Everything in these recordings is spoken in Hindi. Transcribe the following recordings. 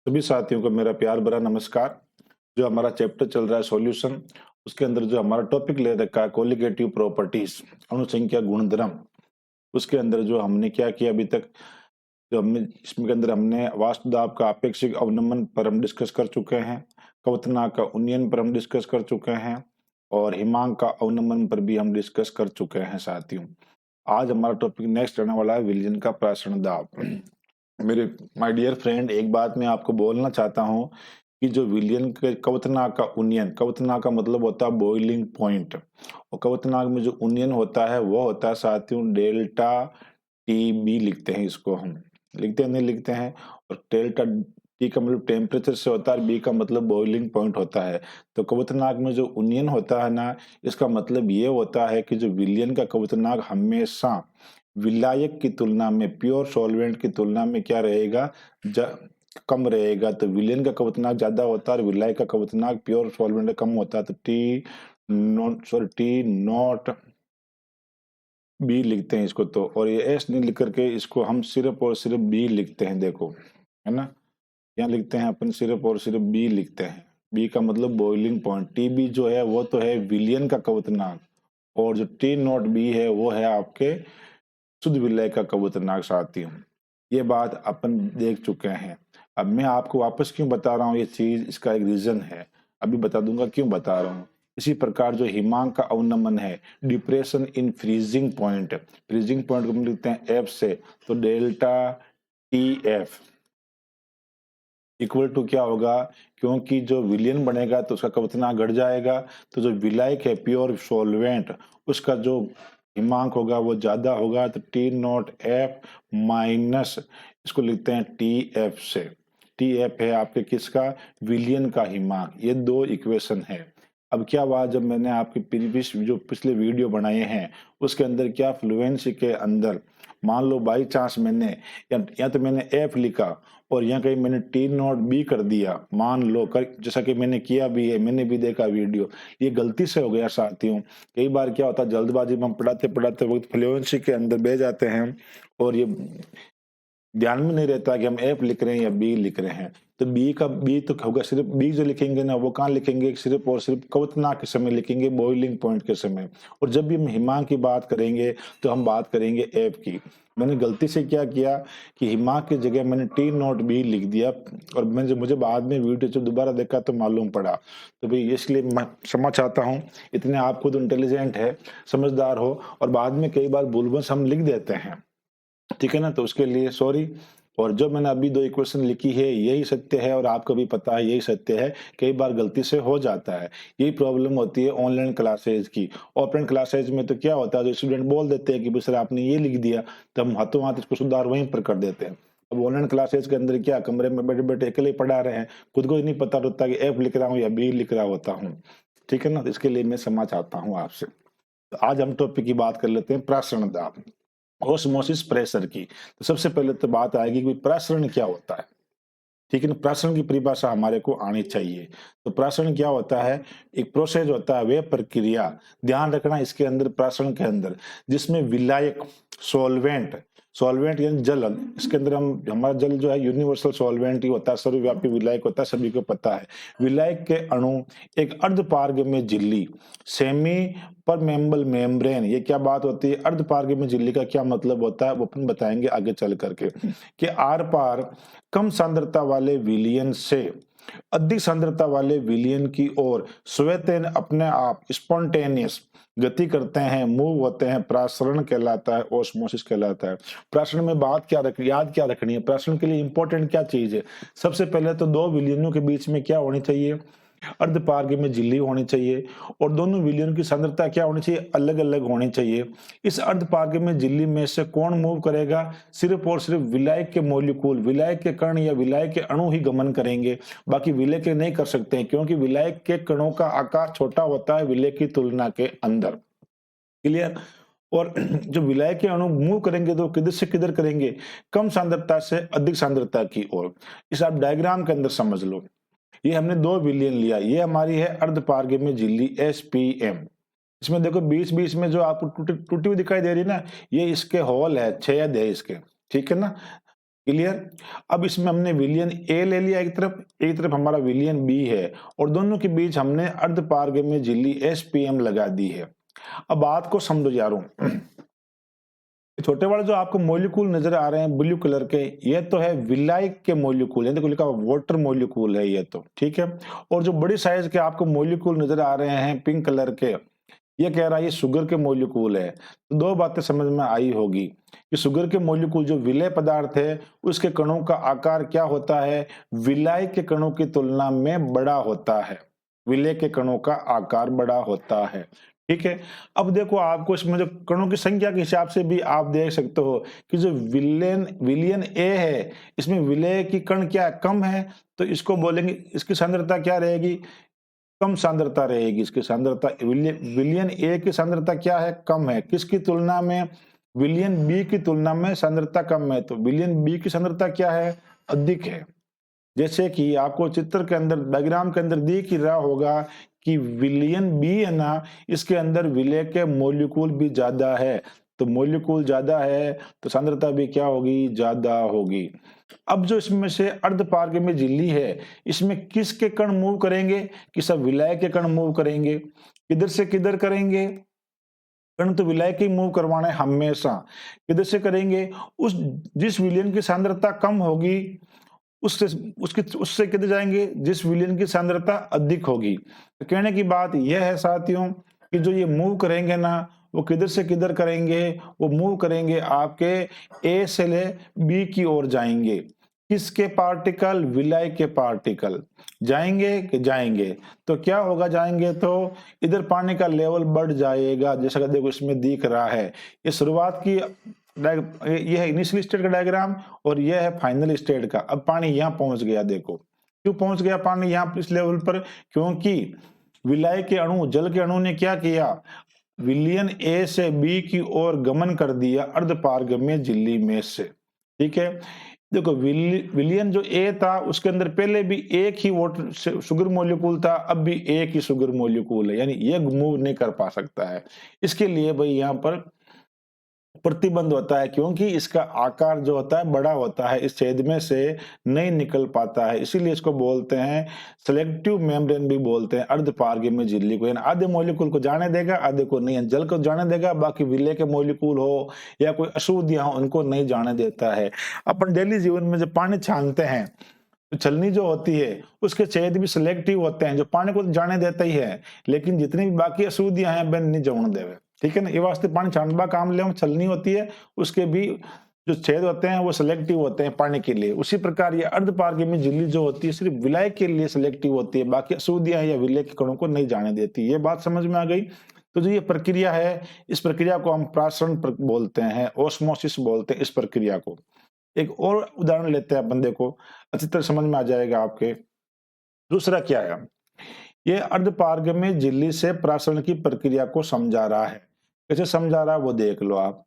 सभी साथियों को मेरा प्यार भरा नमस्कार। जो हमारा चैप्टर चल रहा है सॉल्यूशन, उसके अंदर जो हमारा टॉपिक ले रखा है कोलिगेटिव प्रॉपर्टीज, अणुसंख्या गुणधर्म। उसके अंदर जो हमने क्या किया अभी तक, जो हमने इसमें के अंदर हमने वाष्प दाब का आपेक्षिक अवनमन पर हम डिस्कस कर चुके हैं, क्वथनांक का उन्नयन पर हम डिस्कस कर चुके हैं और हिमांक का अवनमन पर भी हम डिस्कस कर चुके हैं साथियों। आज हमारा टॉपिक नेक्स्ट रहने वाला है विलयन का प्रासरण दाब। मेरे माय डियर फ्रेंड, एक बात मैं आपको बोलना चाहता हूँ कि जो विलयन के क्वथनांक का उन्नयन, क्वथनांक का मतलब होता है बॉइलिंग पॉइंट, और क्वथनांक में जो उन्नयन होता है वो होता है साथियों डेल्टा टी बी, लिखते हैं इसको हम, लिखते हैं नहीं लिखते हैं। और डेल्टा टी का मतलब टेम्परेचर से होता है, बी का मतलब बॉइलिंग पॉइंट होता है। तो क्वथनांक में जो उन्नयन होता है ना, इसका मतलब ये होता है कि जो विलयन का क्वथनांक हमेशा विलायक की तुलना में, प्योर सॉल्वेंट की तुलना में क्या रहेगा, कम रहेगा। तो विलयन का क्वथनांक ज्यादा होता है और विलायक का क्वथनांक प्योर सॉल्वेंट का कम होता है। तो टी नॉट बी लिखते हैं इसको, तो और ये एस नहीं लिख करके इसको हम सिर्फ और सिर्फ बी लिखते हैं, देखो, है ना। यहाँ लिखते हैं अपन सिर्फ और सिर्फ बी लिखते हैं। बी का मतलब बॉइलिंग पॉइंट। टी बी जो है वो तो है विलयन का क्वथनांक, और जो टी नॉट बी है वो है आपके शुद्ध विलय का क्वथनांक साथियों। ये बात अपन देख चुके हैं। अब मैं आपको वापस क्यों बता रहा हूँ ये चीज, इसका एक रीजन है, अभी बता दूंगा क्यों बता रहा हूँ। इसी प्रकार जो हिमांक का अवनमन है, depression in freezing point, freezing point को हम लिखते हैं एफ से, तो delta T F equal to क्या होगा, क्योंकि जो विलयन बनेगा तो उसका क्वथनांक घट जाएगा, तो जो विलायक है प्योर सॉल्वेंट, उसका जो हिमांक होगा वो ज्यादा होगा। तो टी नॉट एफ माइनस, इसको लिखते हैं टी एफ से। टी एफ है आपके किसका, विलयन का हिमांक। ये दो इक्वेशन है। अब क्या हुआ, जब मैंने आपके प्रीवियस जो पिछले वीडियो बनाए हैं उसके अंदर क्या फ्लुएंसी के अंदर मान लो बाई चांस मैंने या तो मैंने एफ लिखा और यहाँ कहीं मैंने टी नॉट बी कर दिया, मान लो कर, जैसा कि मैंने किया भी है, मैंने भी देखा वीडियो, ये गलती से हो गया साथियों। कई बार क्या होता है जल्दबाजी में हम पढ़ाते पढ़ाते वक्त फ्लुएंसी के अंदर बह जाते हैं और ये ध्यान में नहीं रहता कि हम एफ लिख रहे हैं या बी लिख रहे हैं। तो बी का बी तो होगा, सिर्फ बी जो लिखेंगे ना वो कहाँ लिखेंगे, सिर्फ और सिर्फ क्वथनांक के समय लिखेंगे, बॉइलिंग पॉइंट के समय। और जब भी हम हिमांक की बात करेंगे तो हम बात करेंगे एफ की। मैंने गलती से क्या किया कि हिमांक की जगह मैंने टी नॉट बी लिख दिया, और मैंने मुझे बाद में वीडियो जब दोबारा देखा तो मालूम पड़ा। तो भाई इसलिए मैं क्षमा चाहता हूँ, इतने आप खुद इंटेलिजेंट है, समझदार हो, और बाद में कई बार भूलवश हम लिख देते हैं, ठीक है ना, तो उसके लिए सॉरी। और जो मैंने अभी दो इक्वेशन लिखी है यही सत्य है, और आपको भी पता है यही सत्य है। कई बार गलती से हो जाता है, यही प्रॉब्लम होती है ऑनलाइन क्लासेज की। ऑफलाइन क्लासेज में तो क्या होता है, जो स्टूडेंट बोल देते हैं कि सर आपने ये लिख दिया, तो हम हाथों हाथ इसको सुधार वहीं पर कर देते हैं। अब ऑनलाइन क्लासेज के अंदर क्या, कमरे में बैठे बैठे अकेले पढ़ा रहे हैं, खुद को ही नहीं पता होता कि एफ लिख रहा हूँ या बी लिख रहा होता हूँ, ठीक है ना। तो इसके लिए मैं क्षमा चाहता हूँ आपसे। तो आज हम टॉपिक की बात कर लेते हैं प्रासरण दाब, ऑस्मोसिस प्रेशर की। तो सबसे पहले तो बात आएगी कि प्रासरण क्या होता है, ठीक है ना। प्रासरण की परिभाषा हमारे को आनी चाहिए। तो प्रासरण क्या होता है, एक प्रोसेस होता है, वे प्रक्रिया, ध्यान रखना इसके अंदर, प्रासरण के अंदर, जिसमें विलायक, सॉल्वेंट, सॉल्वेंट यानी जल, इसके अंदर हम, हमारा जल जो है यूनिवर्सल सॉल्वेंट ही होता है, सर्वव्यापी विलायक होता है, सभी को पता है। विलायक के अणु एक अर्धपारगम्य झिल्ली, सेमी परमेम्बल मेम्ब्रेन, ये क्या बात होती है, अर्धपारगम्य झिल्ली का क्या मतलब होता है वो अपन बताएंगे आगे चल करके, कि आर पार कम सांद्रता वाले विलियन से अधिक सांद्रता वाले विलियन की ओर स्वतः अपने आप स्पॉन्टेनियस गति करते हैं, मूव होते हैं, प्रासरण कहलाता है, ओस्मोसिस कहलाता है। प्रासरण में बात क्या याद क्या रखनी है, प्रासरण के लिए इंपॉर्टेंट क्या चीज है। सबसे पहले तो दो विलियनों के बीच में क्या होनी चाहिए, अर्धपारगम्य में झिल्ली होनी चाहिए, और दोनों विलियन की सांद्रता क्या होनी चाहिए, अलग अलग होनी चाहिए। इस अर्धपारगम्य झिल्ली में से कौन मूव करेगा, सिर्फ और सिर्फ विलायक के मॉलिक्यूल, विलायक के कण या विलायक के अणु ही गमन करेंगे, बाकी विलय के नहीं कर सकते हैं, क्योंकि विलायक के कणों का आकार छोटा होता है विलय की तुलना के अंदर, क्लियर। और जो विलायक के अणु मूव करेंगे तो किधर से किधर करेंगे, कम सांद्रता से अधिक सांद्रता की ओर। इस आप डायग्राम के अंदर समझ लो, ये हमने दो विलियन लिया, ये हमारी है अर्धपारगम्य झिल्ली एसपीएम। इसमें देखो बीच बीच में जो आपको टूटी टूटी हुई दिखाई दे रही है ना, ये इसके होल है, छेद है इसके, ठीक है ना। क्लियर। अब इसमें हमने विलियन ए ले लिया एक तरफ हमारा विलियन बी है और दोनों के बीच हमने अर्धपारगम्य झिल्ली एसपीएम लगा दी है। अब बात को समझो यारों, छोटे वाले जो आपको मॉलिक्यूल नजर आ रहे हैं ब्लू कलर के, ये तो है विलायक के मॉलिक्यूल, ये देखो लिखा वाटर मॉलिक्यूल है ये तो, ठीक है। और जो बड़ी साइज के आपको मॉलिक्यूल नजर आ रहे हैं पिंक कलर के, ये कह रहा है ये शुगर के मॉलिक्यूल है। तो दो बातें समझ में आई होगी कि शुगर के मॉलिक्यूल जो विलेय पदार्थ है उसके कणों का आकार क्या होता है, विलाय के कणों की तुलना में बड़ा होता है, विलेय के कणों का आकार बड़ा होता है, ठीक है। अब देखो आपको इसमें जो कणों की संख्या के हिसाब से भी आप देख सकते हो कि जो विलियन ए है इसमें विलेय की कण क्या है, कम है, तो इसको बोलेंगे इसकी सांद्रता क्या रहेगी, कम सांद्रता रहेगी। इसकी सांद्रता विलियन ए की सांद्रता क्या है, कम है, किसकी तुलना में, विलियन बी की तुलना में सांद्रता कम है, तो विलियन बी की सांद्रता क्या है, अधिक है। जैसे कि आपको चित्र के अंदर डायग्राम के अंदर दिख ही रहा होगा कि विलियन बी है ना, इसके अंदर विलेय के मॉलिक्यूल भी ज्यादा है, तो मॉलिक्यूल ज्यादा है तो सांद्रता भी क्या होगी, ज्यादा होगी। अब जो इसमें से अर्धपारगम्य झिल्ली है इसमें किसके कण मूव करेंगे, कि सब विलायक के कण मूव करेंगे। किधर से किधर करेंगे, कण तो विलायक ही मूव करवाना है हमेशा। किधर से करेंगे, उस जिस विलियन की सांद्रता कम होगी उससे किधर जाएंगे, जिस विलियन की सांद्रता अधिक होगी। तो कहने की बात यह है साथियों कि जो ये मूव करेंगे ना वो किधर से किधर करेंगे, वो मूव करेंगे आपके ए से ले बी की ओर जाएंगे। किसके पार्टिकल, विलाय के पार्टिकल जाएंगे कि जाएंगे, तो क्या होगा, जाएंगे तो इधर पानी का लेवल बढ़ जाएगा, जैसा कि देखो इसमें दिख रहा है। ये शुरुआत की ये है इनिशियल स्टेट का डायग्राम और ये है फाइनल स्टेट का। अब पानी यहाँ पहुंच गया, देखो क्यों पहुंच गया पानी यहाँ इस लेवल पर, क्योंकि विलाय के अणु, जल के अणु ने क्या किया, विलियन ए से बी की ओर गमन कर दिया अर्धपारगम्य झिल्ली में से, ठीक है। देखो विलियन जो ए था उसके अंदर पहले भी एक ही वाटर शुगर मॉलिक्यूल था, अब भी एक ही शुगर मॉलिक्यूल है, यानी ये मूव नहीं कर पा सकता है। इसके लिए भाई यहाँ पर प्रतिबंध होता है, क्योंकि इसका आकार जो होता है बड़ा होता है, इस छेद में से नहीं निकल पाता है, इसीलिए इसको बोलते हैं सेलेक्टिव मेम्ब्रेन भी बोलते हैं अर्धपारगम्य झिल्ली को। यानी आधे मॉलिक्यूल को जाने देगा, आधे को नहीं, जल को जाने देगा, बाकी विलेय के मॉलिक्यूल हो या कोई अशुद्धियां हो उनको नहीं जाने देता है। अपन डेली जीवन में जब पानी छानते हैं तो छलनी जो होती है उसके छेद भी सिलेक्टिव होते हैं, जो पानी को जाने देता ही है, लेकिन जितनी भी बाकी अशुद्धियां हैं बहन नहीं जाने देवे, ठीक है ना। ये वास्ते पानी छानबा काम ले छलनी होती है, उसके भी जो छेद होते हैं वो सिलेक्टिव होते हैं पानी के लिए। उसी प्रकार ये अर्धपारगम्य झिल्ली जो होती है सिर्फ विलाय के लिए सिलेक्टिव होती है, बाकी अशुद्धियां या विलेय के कणों को नहीं जाने देती। ये बात समझ में आ गई। तो जो ये प्रक्रिया है इस प्रक्रिया को हम प्रासरण बोलते हैं, ओस्मोसिस बोलते हैं इस प्रक्रिया को। एक और उदाहरण लेते हैं अपन, देखो अच्छी तरह समझ में आ जाएगा आपके। दूसरा क्या है, ये अर्धपारगम्य झिल्ली से प्रासरण की प्रक्रिया को समझा रहा है। कैसे समझा रहा है वो देख लो आप।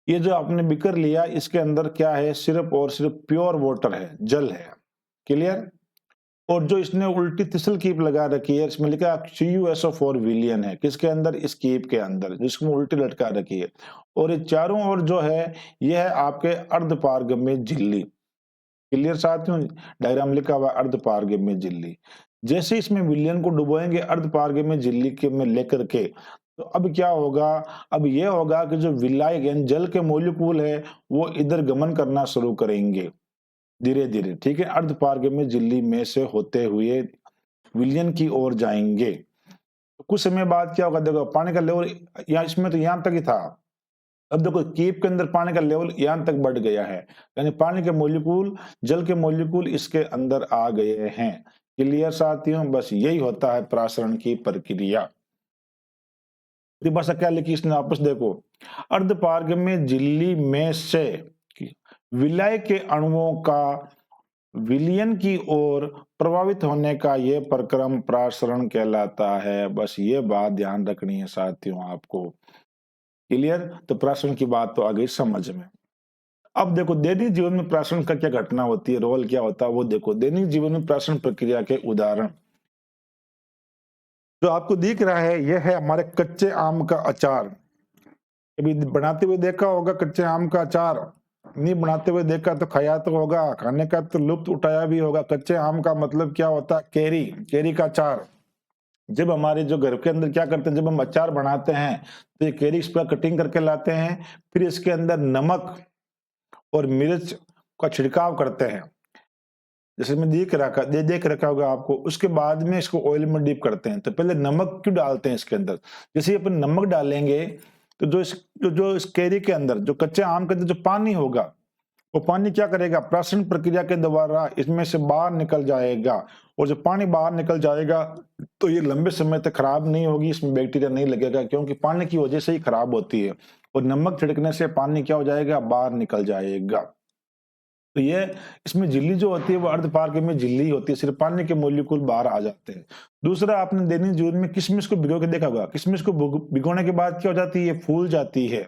ये जो आपने बिकर लिया इसके अंदर क्या है, सिर्फ और सिर्फ प्योर वाटर है, जल है, क्लियर। और जो इसने उल्टी तिसल कीप लगा रखी है, इसमें लिखा CuSO4 विलियन है, किसके अंदर, इस कीप के अंदर जिसको उल्टी लटका रखी है। और ये चारों ओर जो है यह है आपके अर्धपारगम्य झिल्ली, क्लियर साथियों, डायग्राम लिखा हुआ अर्धपारगम्य झिल्ली। जैसे इसमें विलियन को डुबोएंगे अर्धपारगम्य झिल्ली के में लेकर के, तो अब क्या होगा, अब यह होगा कि जो विलायक यानी जल के मॉलिक्यूल है वो इधर गमन करना शुरू करेंगे धीरे धीरे, ठीक है। अर्धपारगम्य झिल्ली में से होते हुए विलियन की ओर जाएंगे। तो कुछ समय बाद क्या होगा, देखो पानी का लेवल यहाँ इसमें तो यहाँ तक ही था, अब देखो कीप के अंदर पानी का लेवल यहाँ तक बढ़ गया है, यानी पानी के मॉलिक्यूल, जल के मॉलिक्यूल इसके अंदर आ गए हैं। क्लियर साथियों, बस यही होता है प्रासरण की प्रक्रिया। भाषा क्या लिखी इसने वापस देखो, अर्धपारगम्य झिल्ली में से विलाय के अणुओं का विलियन की ओर प्रभावित होने का यह प्रक्रम प्रासरण कहलाता है। बस ये बात ध्यान रखनी है साथियों आपको, क्लियर। तो प्रासरण की बात तो आ गई समझ में। अब देखो दैनिक जीवन में प्रासरण का क्या घटना होती है, रोल क्या होता है वो देखो। दैनिक जीवन में प्रासरण प्रक्रिया के उदाहरण जो आपको दिख रहा है यह है हमारे कच्चे आम का अचार। कभी बनाते हुए देखा होगा कच्चे आम का अचार, नहीं बनाते हुए देखा तो खाया तो होगा, खाने का तो लुत्फ उठाया भी होगा। कच्चे आम का मतलब क्या होता है? कैरी, कैरी का अचार। जब हमारे जो घर के अंदर क्या करते हैं, जब हम अचार बनाते हैं तो ये कैरी इस पर कटिंग करके लाते हैं, फिर इसके अंदर नमक और मिर्च का छिड़काव करते हैं, जैसे मैं देख रखा होगा आपको। उसके बाद में इसको ऑयल में डीप करते हैं। तो पहले नमक क्यों डालते हैं इसके अंदर? जैसे ही अपन नमक डालेंगे तो जो इस कैरी के अंदर, जो कच्चे आम के अंदर जो पानी होगा, वो पानी क्या करेगा? प्राशन प्रक्रिया के द्वारा इसमें से बाहर निकल जाएगा। और जब पानी बाहर निकल जाएगा तो ये लंबे समय तक खराब नहीं होगी, इसमें बैक्टीरिया नहीं लगेगा, क्योंकि पानी की वजह से ही खराब होती है। और नमक छिड़कने से पानी क्या हो जाएगा? बाहर निकल जाएगा। तो ये इसमें झिल्ली जो होती है वो अर्धपारगम्य में झिल्ली होती है, सिर्फ पानी के मॉलिक्यूल बाहर आ जाते हैं। दूसरा, आपने दैनिक जीवन में किशमिश को भिगो के देखा होगा। किशमिश को भिगोने के बाद क्या हो जाती है? ये फूल जाती है।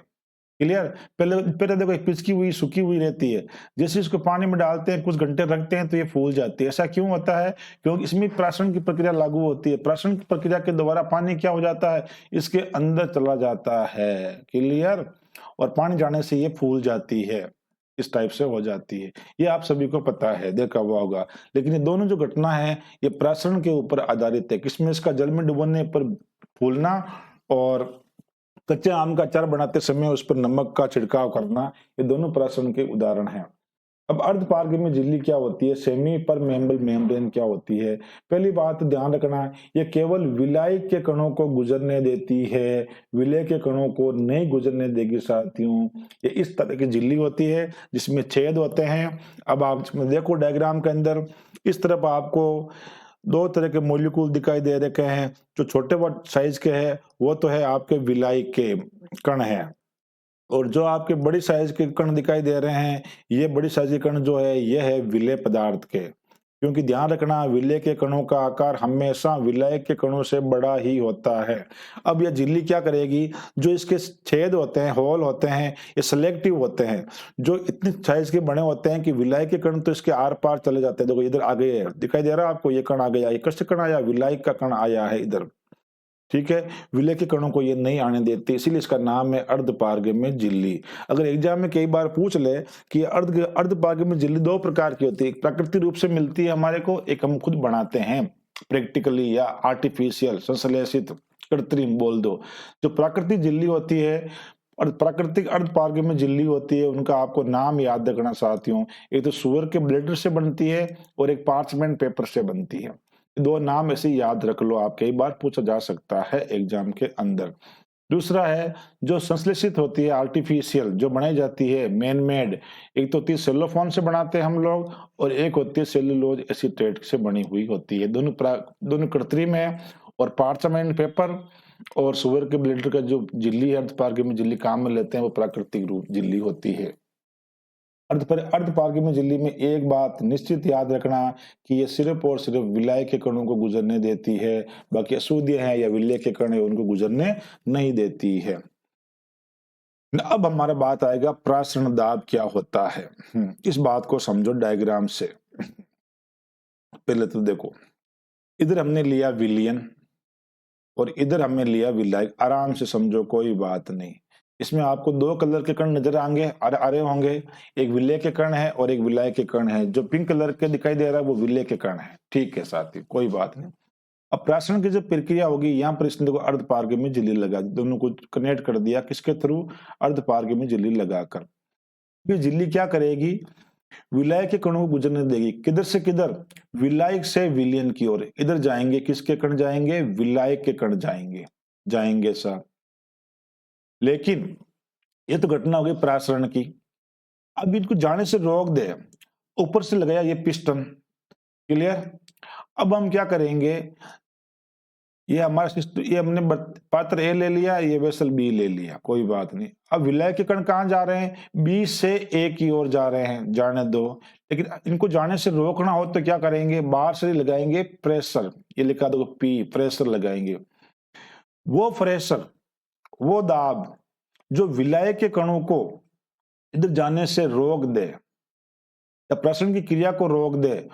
क्लियर? पहले पहले देखो पिचकी हुई सूखी हुई रहती है, जैसे इसको पानी में डालते हैं, कुछ घंटे रखते हैं तो ये फूल जाती है। ऐसा क्यों होता है? क्योंकि इसमें प्राशन की प्रक्रिया लागू होती है। प्राशन की प्रक्रिया के द्वारा पानी क्या हो जाता है? इसके अंदर चला जाता है। क्लियर? और पानी जाने से ये फूल जाती है, इस टाइप से हो जाती है। ये आप सभी को पता है, देखा हुआ होगा। लेकिन ये दोनों जो घटना है ये प्राशन के ऊपर आधारित है। किशमिश का जल में डुबोने पर फूलना और कच्चे आम का अचार बनाते समय उस पर नमक का छिड़काव करना, ये दोनों प्राशन के उदाहरण हैं। अब अर्धपारगम्य झिल्ली क्या होती है? सेमी परमेबल मेम्ब्रेन क्या होती है? पहली बात ध्यान रखना, ये केवल विलायक के कणों को गुजरने देती है, विलय के कणों को नहीं गुजरने देगी साथियों। ये इस तरह की झिल्ली होती है जिसमें छेद होते हैं। अब आप देखो डायग्राम के अंदर, इस तरफ आपको दो तरह के मॉलिक्यूल दिखाई दे रखे हैं। जो छोटे साइज के हैं वो तो है आपके विलायक के कण हैं, और जो आपके बड़ी साइज के कण दिखाई दे रहे हैं, ये बड़ी साइज के कण जो है ये है विलेय पदार्थ के। क्योंकि ध्यान रखना, विलेय के कणों का आकार हमेशा विलायक के कणों से बड़ा ही होता है। अब यह झिल्ली क्या करेगी? जो इसके छेद होते हैं, होल होते हैं, ये सिलेक्टिव होते हैं, जो इतने साइज के बने होते हैं कि विलायक के कण तो इसके आर पार चले जाते हैं। देखो इधर आ गए, दिखाई दे रहा है आपको? ये कण आ गया, ये किससे कण आया? विलायक का कण आया है इधर। ठीक है, विलय के कणों को ये नहीं आने देती, इसीलिए इसका नाम है अर्धपारगम्य झिल्ली। अगर एग्जाम में कई बार पूछ ले कि अर्धपारगम्य झिल्ली दो प्रकार की होती है, एक प्राकृतिक रूप से मिलती है हमारे को, एक हम खुद बनाते हैं प्रैक्टिकली या आर्टिफिशियल संश्लेषित कृत्रिम बोल दो। जो प्राकृतिक झिल्ली होती है और प्राकृतिक अर्धपारगम्य झिल्ली होती है, उनका आपको नाम याद रखना साथियों। एक तो सुअर के ब्लैडर से बनती है और एक पार्चमेंट पेपर से बनती है। दो नाम ऐसे याद रख लो, आप कई बार पूछा जा सकता है एग्जाम के अंदर। दूसरा है जो संश्लेषित होती है, आर्टिफिशियल, जो बनाई जाती है मैन मेड। एक तो होती है सेलोफोन से बनाते हैं हम लोग, और एक होती है सेलुलोज एसीटेट से बनी हुई होती है। दोनों कृत्रिम है। और पार्चमेंट पेपर और सुअर के ब्लेडर का जो झिल्ली है, अर्धपारगम्य झिल्ली काम में लेते हैं, वो प्राकृतिक रूप झिल्ली होती है। अर्धपारगम्य झिल्ली में एक बात निश्चित याद रखना कि ये सिर्फ और सिर्फ विलाय के कणों को गुजरने देती है, बाकी अशुद्ध है या विलय के कण है उनको गुजरने नहीं देती है। अब हमारा बात आएगा प्रासरण दाब क्या होता है। इस बात को समझो डायग्राम से। पहले तो देखो, इधर हमने लिया विलियन और इधर हमने लिया विलायक। आराम से समझो, कोई बात नहीं। इसमें आपको दो कलर के कण नजर आएंगे, आ रहे होंगे। एक विलय के कण है और एक विलायक के कण है। जो पिंक कलर के दिखाई दे रहा है वो विलय के कण है। ठीक है साथी, कोई बात नहीं। अब प्राशन की जो प्रक्रिया होगी, यहाँ पर इसने देखो अर्धपारगम्य झिल्ली लगा, दोनों को कनेक्ट कर दिया, किसके थ्रू? अर्धपारगम्य झिल्ली लगाकर। ये झिल्ली क्या करेगी? विलायक के कणों को गुजरने देगी। किधर से किधर? विलायक से विलियन की ओर। इधर जाएंगे किसके कण जाएंगे? विलायक के कण जाएंगे साहब। लेकिन ये तो घटना हो गई प्रासरण की। अब इनको जाने से रोक दे, ऊपर से लगाया ये पिस्टन। क्लियर? अब हम क्या करेंगे? ये ये हमने पात्र ए ले लिया, ये वेसल बी ले लिया, कोई बात नहीं। अब विलय के कण कहां जा रहे हैं? बी से ए की ओर जा रहे हैं, जाने दो। लेकिन इनको जाने से रोकना हो तो क्या करेंगे? बाहर से लगाएंगे प्रेशर। ये लिखा दो पी, प्रेशर लगाएंगे। वो प्रेशर, वो दाब जो विलय के कणों को इधर जाने से रोक दे या प्राशन की क्रिया को रोक दे,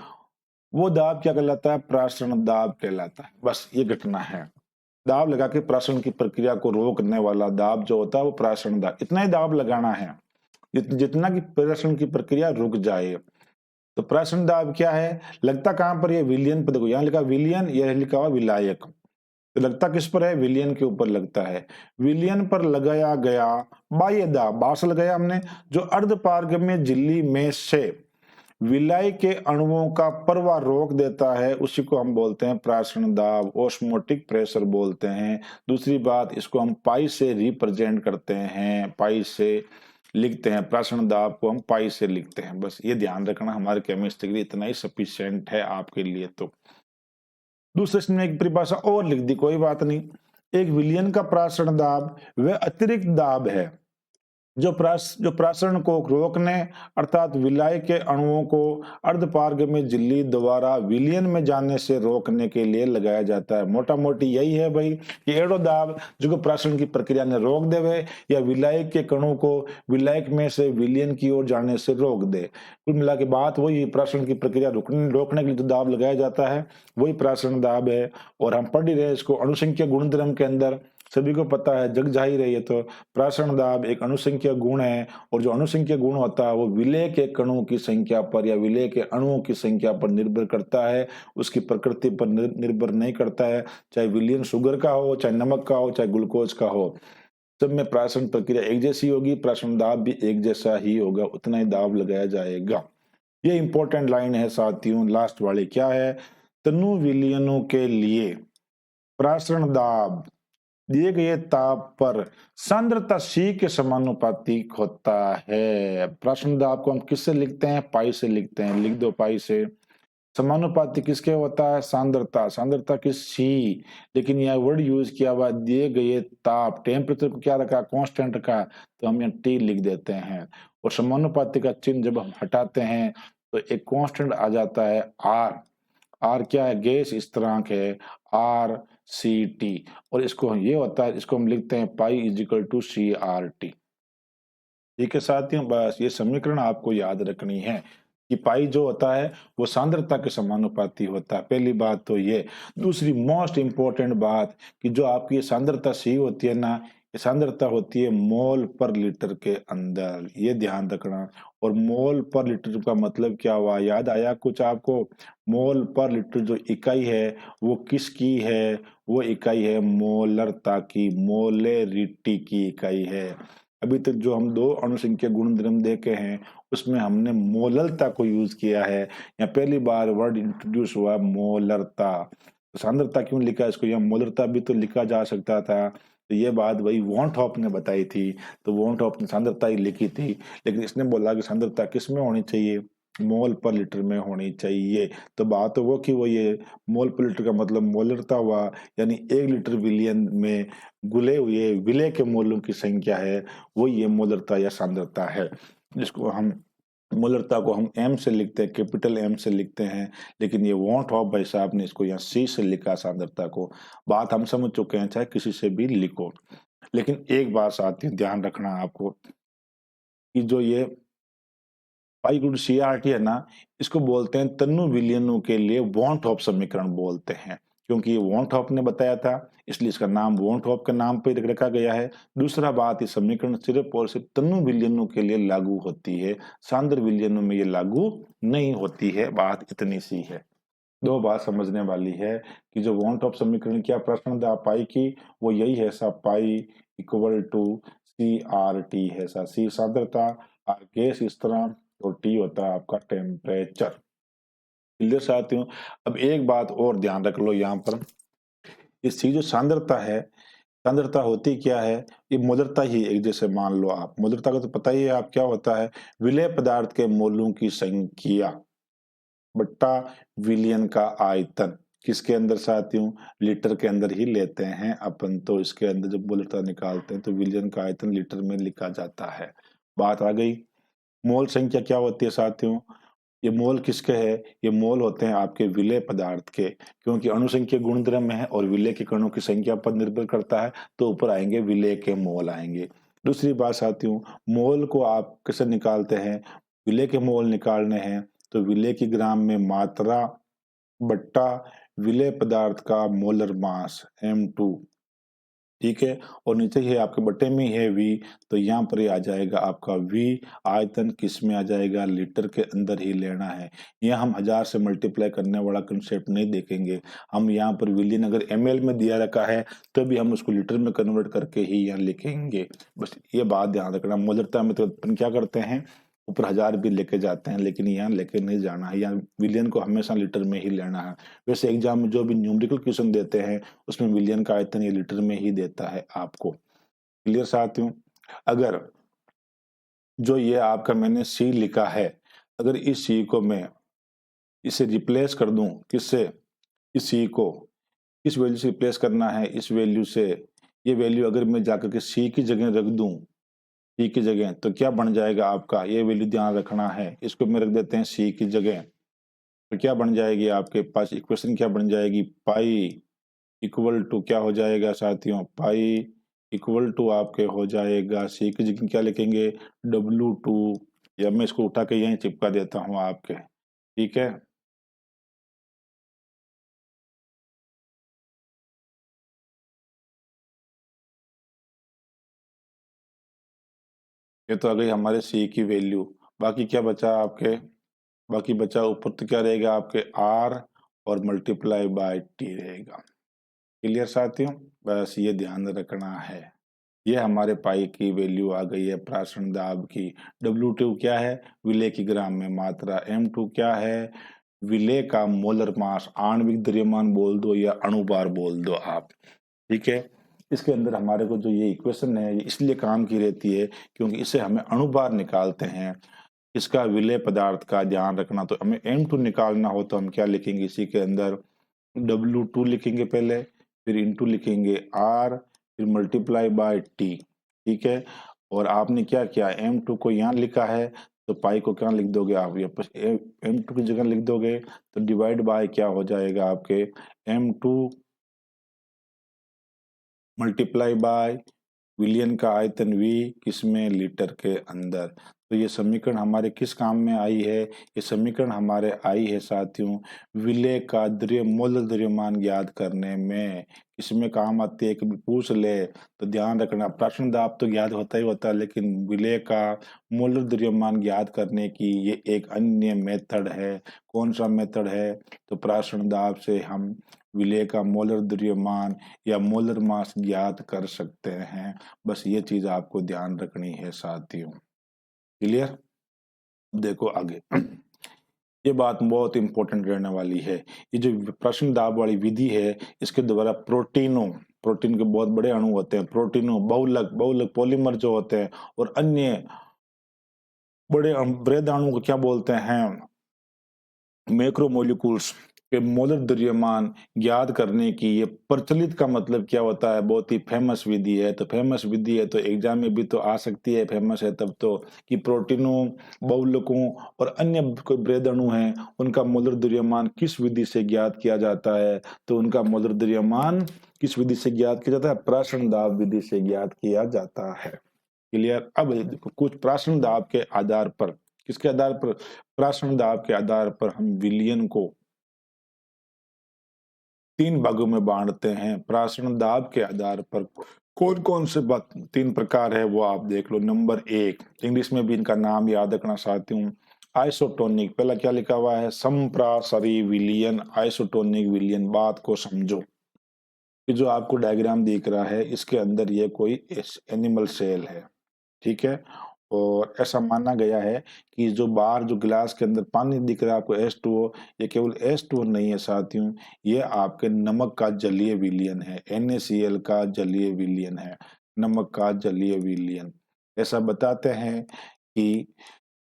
वो दाब क्या कहलाता है? प्राशन दाब कहलाता है। बस ये घटना है। दाब लगा के प्राशन की प्रक्रिया को रोकने वाला दाब जो होता है वो प्राशन दाब। इतना ही दाब लगाना है। जितना कि प्रसरण की प्रक्रिया रुक जाए। तो प्रसरण दाब क्या है, लगता कहां पर, ये विलयन पर। देखो यहाँ लिखा विलयन, यह लिखा हुआ विलायक। तो लगता किस पर है, विलयन के ऊपर लगता है। विलयन पर लगाया गया बाह्य दाब, बाहर से लगाया हमने, जो अर्धपारगम्य झिल्ली में से विलाय के अणुओं का प्रवाह रोक देता है, उसी को हम बोलते हैं प्रासरण दाब, ऑस्मोटिक प्रेशर बोलते हैं। दूसरी बात, इसको हम पाई से रिप्रेजेंट करते हैं, पाई से लिखते हैं, प्रासरण दाब को हम पाई से लिखते हैं। बस ये ध्यान रखना, हमारे केमिस्ट्री के लिए इतना ही सफिशिएंट है आपके लिए। तो दूसरे प्रश्न में एक परिभाषा और लिख दी, कोई बात नहीं। एक विलयन का प्रासरण दाब वह अतिरिक्त दाब है जो प्रासरण को रोकने अर्थात विलाय के अणुओं को अर्धपारगम्य झिल्ली द्वारा विलयन में जाने से रोकने के लिए लगाया जाता है। मोटा मोटी यही है भाई कि एड़ो दाब जो प्रासरण की प्रक्रिया ने रोक देवे या विलायक के कणों को विलायक में से विलयन की ओर जाने से रोक दे। कुल मिला के बात वही, प्रासरण की प्रक्रिया रोकने के लिए जो दाब लगाया जाता है वही प्रासरण दाब है। और हम पढ़ ही रहे इसको अणुसंख्या गुणधर्म के अंदर, सभी को पता है, जग जाहिर है ये तो। प्रासरण दाब एक अणुसंख्या गुण है, और जो अणुसंख्या गुण होता है वो विलय के कणों की संख्या पर या विलय के अणुओं की संख्या पर निर्भर करता है, उसकी प्रकृति पर निर्भर नहीं करता है। चाहे विलयन शुगर का हो, चाहे नमक का हो, चाहे ग्लूकोज का हो, सब में प्रासरण प्रक्रिया एक जैसी होगी, प्रासरण दाब भी एक जैसा ही होगा, उतना ही दाब लगाया जाएगा। ये इंपॉर्टेंट लाइन है साथियों, लास्ट वाली क्या है, तनु विलयनों के लिए प्रासरण दाब दिए गए ताप पर सांद्रता C के समानुपातिक होता है। प्रासरण दाब को हम किससे लिखते हैं, पाई से लिखते हैं, लिख दो पाई से। समानुपातिक किसके होता है, सांद्रता, सांद्रता की C। लेकिन यह वर्ड यूज किया हुआ दिए गए ताप, टेम्परेचर को क्या रखा, कांस्टेंट रखा, तो हम यहाँ T लिख देते हैं। और समानुपातिक का चिन्ह जब हम हटाते हैं तो एक कांस्टेंट आ जाता है R। आर क्या है, गैस स्थिरांक है, आर सी टी। और इसको ये होता है, इसको हम लिखते हैं pi is equal to C R T. ठीक है साथियों, बस ये समीकरण आपको याद रखनी है कि पाई जो होता है वो सांद्रता के समानुपाती होता है। पहली बात तो ये। दूसरी मोस्ट इंपॉर्टेंट बात कि जो आपकी सांद्रता सी होती है ना, ये सांद्रता होती है मोल पर लीटर के अंदर, ये ध्यान रखना। और मोल पर लीटर का मतलब क्या हुआ, याद आया कुछ आपको? मोल पर लीटर जो इकाई है वो किसकी है, वो इकाई है मोलरता की, मोलेरिटी की इकाई है। अभी तक जो हम दो अणुसंख्या गुणधर्म देखे हैं उसमें हमने मोलरता को यूज किया है, या पहली बार वर्ड इंट्रोड्यूस हुआ मोलरता। तो सांद्रता क्यों लिखा इसको, यहाँ मोलरता भी तो लिखा जा सकता था। तो ये बात वही वॉन हॉप ने बताई थी, तो वॉन हॉप ने सांद्रता ही लिखी थी, लेकिन इसने बोला कि सांद्रता किस में होनी चाहिए, मोल पर लीटर में होनी चाहिए। तो बात तो वो कि वो ये मोल पर लीटर का मतलब मोलरता हुआ, यानी 1 लीटर विलियन में घुले हुए विलय के मोलों की संख्या है, वो ये मोलरता या सांद्रता है। जिसको हम मोलरता को हम एम से लिखते हैं, कैपिटल एम से लिखते हैं, लेकिन ये वॉन्ट ऑफ भाई साहब ने इसको यहाँ सी से लिखा सांद्रता को। बात हम समझ चुके हैं, चाहे किसी से भी लिखो। लेकिन एक बात साथ ही ध्यान रखना आपको कि जो ये पाई गुण CRT है ना, इसको बोलते हैं तन्नु विलियनों के लिए वॉन्ट ऑफ समीकरण बोलते हैं, क्योंकि ये वॉन्ट ऑफ ने बताया था इसलिए इसका नाम वॉन्ट ऑफ के नाम पे रखा गया है। दूसरा बात, ये समीकरण सिर्फ और सिर्फ तन्नु विलियनों के लिए लागू होती है, सांद्र विलियनों में ये लागू नहीं होती है। बात इतनी सी है, दो बात समझने वाली है कि जो वॉन्ट ऑफ समीकरण क्या प्रश्न था पाई की, वो यही है सा पाई इक्वल टू CRT है सा, सी सांद्रता, आर गैस स्थिरांक, और टी होता है आपका टेम्परेचर। क्लियर साथियों? अब एक बात और ध्यान रख लो यहाँ पर, इसकी जो सांद्रता है, सांद्रता होती क्या है, ये मोलरता ही एक जैसे मान लो आप। मोलरता का तो पता ही है आप क्या होता है, विलय पदार्थ के मोलों की संख्या बट्टा विलयन का आयतन। किसके अंदर साथियों, लीटर के अंदर ही लेते हैं अपन, तो इसके अंदर जब मोलरता निकालते हैं तो विलयन का आयतन लीटर में लिखा जाता है। बात आ गई। मोल संख्या क्या होती है साथियों, ये मोल किसके है, ये मोल होते हैं आपके विलय पदार्थ के, क्योंकि अणुसंख्या गुणधर्म है और विलय के कणों की संख्या पर निर्भर करता है, तो ऊपर आएंगे विलय के मोल आएंगे। दूसरी बात साथियों, मोल को आप कैसे निकालते हैं, विलय के मोल निकालने हैं तो विलय की ग्राम में मात्रा बट्टा विलय पदार्थ का मोलर मास M2, ठीक है, और नीचे ही आपके बटे में है V, तो यहाँ पर ये आ जाएगा आपका V। आयतन किस में आ जाएगा, लीटर के अंदर ही लेना है। यहाँ हम 1000 से मल्टीप्लाई करने वाला कंसेप्ट नहीं देखेंगे, हम यहाँ पर विलियन अगर ml में दिया रखा है तो भी हम उसको लीटर में कन्वर्ट करके ही यहाँ लिखेंगे। बस ये बात ध्यान रखना। मोलरता में तो अपन क्या करते हैं, ऊपर 1000 भी लेके जाते हैं, लेकिन यहाँ लेके नहीं जाना है, यहाँ विलियन को हमेशा लीटर में ही लेना है। वैसे एग्जाम में जो भी न्यूमेरिकल क्वेश्चन देते हैं उसमें विलियन का आयतन ये लीटर में ही देता है आपको। क्लियर साथियों? अगर जो ये आपका मैंने C लिखा है, अगर इस C को मैं इसे रिप्लेस कर दूं, किससे, इस C को इस वैल्यू से रिप्लेस करना है, इस वैल्यू से, ये वैल्यू अगर मैं जाकर के C की जगह रख दूं, C की जगह, तो क्या बन जाएगा आपका, ये वैल्यू ध्यान रखना है, इसको मैं रख देते हैं C की जगह, तो क्या बन जाएगी आपके पास इक्वेशन, क्या बन जाएगी, पाई इक्वल टू क्या हो जाएगा साथियों, पाई इक्वल टू आपके हो जाएगा C की जगह क्या लिखेंगे, W2, या मैं इसको उठा के यहीं चिपका देता हूं आपके, ठीक है। ये तो आ गई हमारे C की वैल्यू। बाकी क्या बचा आपके, बाकी बचा ऊपर तो क्या रहेगा आपके R और मल्टीप्लाई बाय T रहेगा। क्लियर साथियों? बस ये ध्यान रखना है। ये हमारे पाई की वैल्यू आ गई है प्राशन दाब की। W2 क्या है, विलेय की ग्राम में मात्रा। M2 क्या है, विलेय का मोलर मास, आणविक द्रव्यमान बोल दो या अणुभार बोल दो आप, ठीक है। इसके अंदर हमारे को जो ये इक्वेशन है ये इसलिए काम की रहती है क्योंकि इससे हमें अणुभार निकालते हैं, इसका विलेय पदार्थ का ध्यान रखना। तो हमें M2 निकालना हो तो हम क्या लिखेंगे, इसी के अंदर W2 लिखेंगे पहले, फिर इंटू लिखेंगे R, फिर मल्टीप्लाई बाय T, ठीक है। और आपने क्या किया, M2 को यहाँ लिखा है तो पाई को क्या लिख दोगे आप, ये M2 की जगह लिख दोगे तो डिवाइड बाय क्या हो जाएगा आपके, M2 मल्टीप्लाई बाय विलियन का आयतन V, किसमें, लीटर के अंदर। तो ये समीकरण हमारे किस काम में आई है, ये समीकरण हमारे आई है साथियों विलेय का मोलर द्रव्यमान ज्ञात करने में। किसमें काम आती है, कभी पूछ ले तो ध्यान रखना, प्राशन दाब तो ज्ञात होता ही होता है, लेकिन विलेय का मोलर द्रव्यमान ज्ञात करने की ये एक अन्य मेथड है। कौन सा मेथड है, तो प्राशन दाब से हम विलेय का मोलर द्रव्यमान या मोलर मास ज्ञात कर सकते हैं। बस ये चीज आपको ध्यान रखनी है साथियों। क्लियर? देखो आगे ये बात बहुत इंपॉर्टेंट रहने वाली है। ये जो प्रश्न दाब वाली विधि है इसके द्वारा प्रोटीन के बहुत बड़े अणु होते हैं, प्रोटीनों बहुलक बहुलक पॉलीमर जो होते हैं और अन्य बड़े बृहद अणु को क्या बोलते हैं, मैक्रोमोलिक्यूल्स के मोलर द्रव्यमान ज्ञात करने की ये प्रचलित का मतलब क्या होता है, बहुत ही फेमस विधि है। तो फेमस विधि है तो एग्जाम में भी तो आ सकती है, फेमस है तब तो, कि प्रोटीनों बहुलकों और अन्य कोई बृहद अणु हैं उनका मोलर द्रव्यमान किस विधि से ज्ञात किया जाता है, तो उनका मोलर द्रव्यमान किस विधि से ज्ञात किया जाता है, प्राशन दाब विधि से ज्ञात किया जाता है। क्लियर? अब देखो कुछ प्राशन दाब के आधार पर, किसके आधार पर, प्राशन दाब के आधार पर हम विलियन को 3 भागों में बांटते हैं। प्राशन दाब के आधार पर कौन कौन से 3 प्रकार है वो आप देख लो। नंबर 1, इंग्लिश में भी इनका नाम याद रखना चाहती हूँ, आइसोटोनिक। पहला क्या लिखा हुआ है, संप्रासरी विलियन, आइसोटोनिक विलियन। बात को समझो कि जो आपको डायग्राम दिख रहा है इसके अंदर ये कोई एनिमल सेल है, ठीक है। और ऐसा माना गया है कि जो बाहर जो गिलास के अंदर पानी दिख रहा है आपको H2O, ये केवल H2O नहीं है साथियों, ये आपके नमक का जलीय विलयन है, NaCl का जलीय विलयन है, नमक का जलीय विलयन। ऐसा बताते हैं कि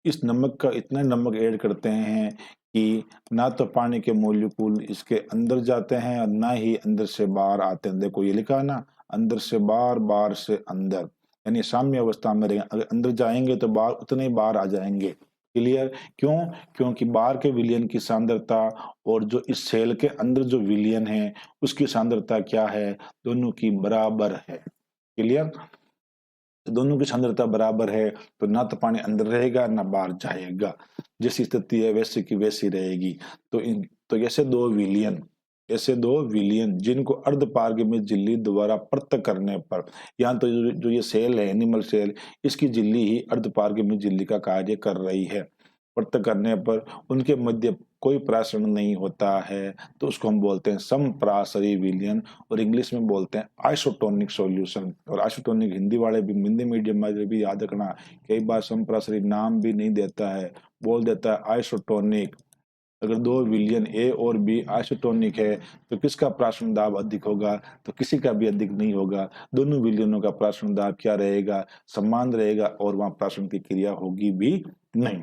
इस नमक का इतना नमक ऐड करते हैं कि ना तो पानी के मॉलिक्यूल इसके अंदर जाते हैं और ना ही अंदर से बाहर आते हैं। देखो ये लिखा है ना, अंदर से बाहर, बाहर से अंदर, यानी साम्य अवस्था में रहेंगे। अगर अंदर जाएंगे तो बाहर उतने ही बाहर आ जाएंगे। क्लियर? क्यों? क्योंकि बाहर के विलयन की सांद्रता और जो इस सेल के अंदर जो विलयन है उसकी सांद्रता क्या है, दोनों की बराबर है। क्लियर? दोनों की सांद्रता बराबर है तो ना तो पानी अंदर रहेगा ना बाहर जाएगा, जैसी स्थिति है वैसे की वैसी रहेगी। तो ऐसे 2 विलयन ऐसे 2 विलियन जिनको अर्धपारगमित झिल्ली द्वारा पृथक करने पर, यहाँ तो जो ये सेल है, एनिमल सेल, इसकी झिल्ली ही अर्धपारगमित झिल्ली का कार्य कर रही है। पृथक करने पर उनके मध्य कोई प्रासरण नहीं होता है, तो उसको हम बोलते हैं समप्रासरी विलयन, और इंग्लिश में बोलते हैं आइसोटोनिक सॉल्यूशन। और आइसोटोनिक हिंदी वाले भी, हिंदी मीडियम वाले भी याद रखना, कई बार समप्रासरी नाम भी नहीं देता है, बोल देता है आइसोटोनिक। अगर 2 विलयन ए और बी आइसोटोनिक है तो किसका प्राशन दाब अधिक होगा? तो किसी का भी अधिक नहीं होगा। दोनों विलयनों का प्राशन दाब क्या रहेगा? समान रहेगा, और वहां प्राशन की क्रिया होगी भी नहीं।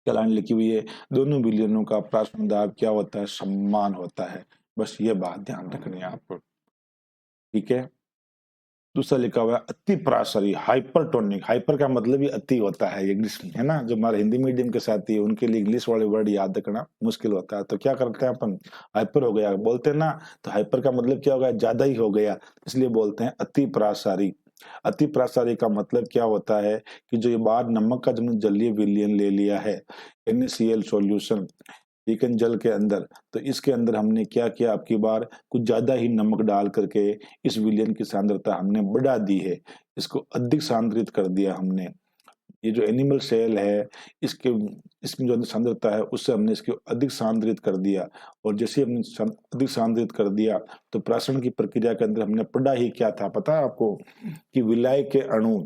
क्या लाइन लिखी हुई है? दोनों विलयनों का प्राशन दाब क्या होता है? समान होता है। बस ये बात ध्यान रखनी है आपको, ठीक है। दूसरा लिखा हुआ है अति प्रासरी हाइपरटोनिक। हाइपर का मतलब ही अति होता है इंग्लिश में, है ना। जो हमारे हिंदी मीडियम के साथी है उनके लिए इंग्लिश वाले वर्ड याद रखना मुश्किल होता है, तो क्या करते हैं अपन, हाइपर हो गया बोलते हैं ना, तो हाइपर का मतलब क्या होगा? ज्यादा ही हो गया, इसलिए बोलते हैं अति प्रासारी। अति प्रासारी का मतलब क्या होता है कि जो ये बार नमक का जो जलीय विलयन ले लिया है, NaCl सॉल्यूशन, ठीक है, जल के अंदर, तो इसके अंदर हमने क्या किया, आपकी बार कुछ ज्यादा ही नमक डाल करके इस विलयन की सांद्रता हमने बढ़ा दी है, इसको अधिक सांद्रित कर दिया हमने। ये जो एनिमल सेल है, इसके इसमें जो सांद्रता है उससे हमने इसको अधिक सांद्रित कर दिया, और जैसे हमने अधिक सांद्रित कर दिया तो प्राशन की प्रक्रिया के अंदर हमने पढ़ा ही क्या था, पता है आपको, कि विलाय के अणु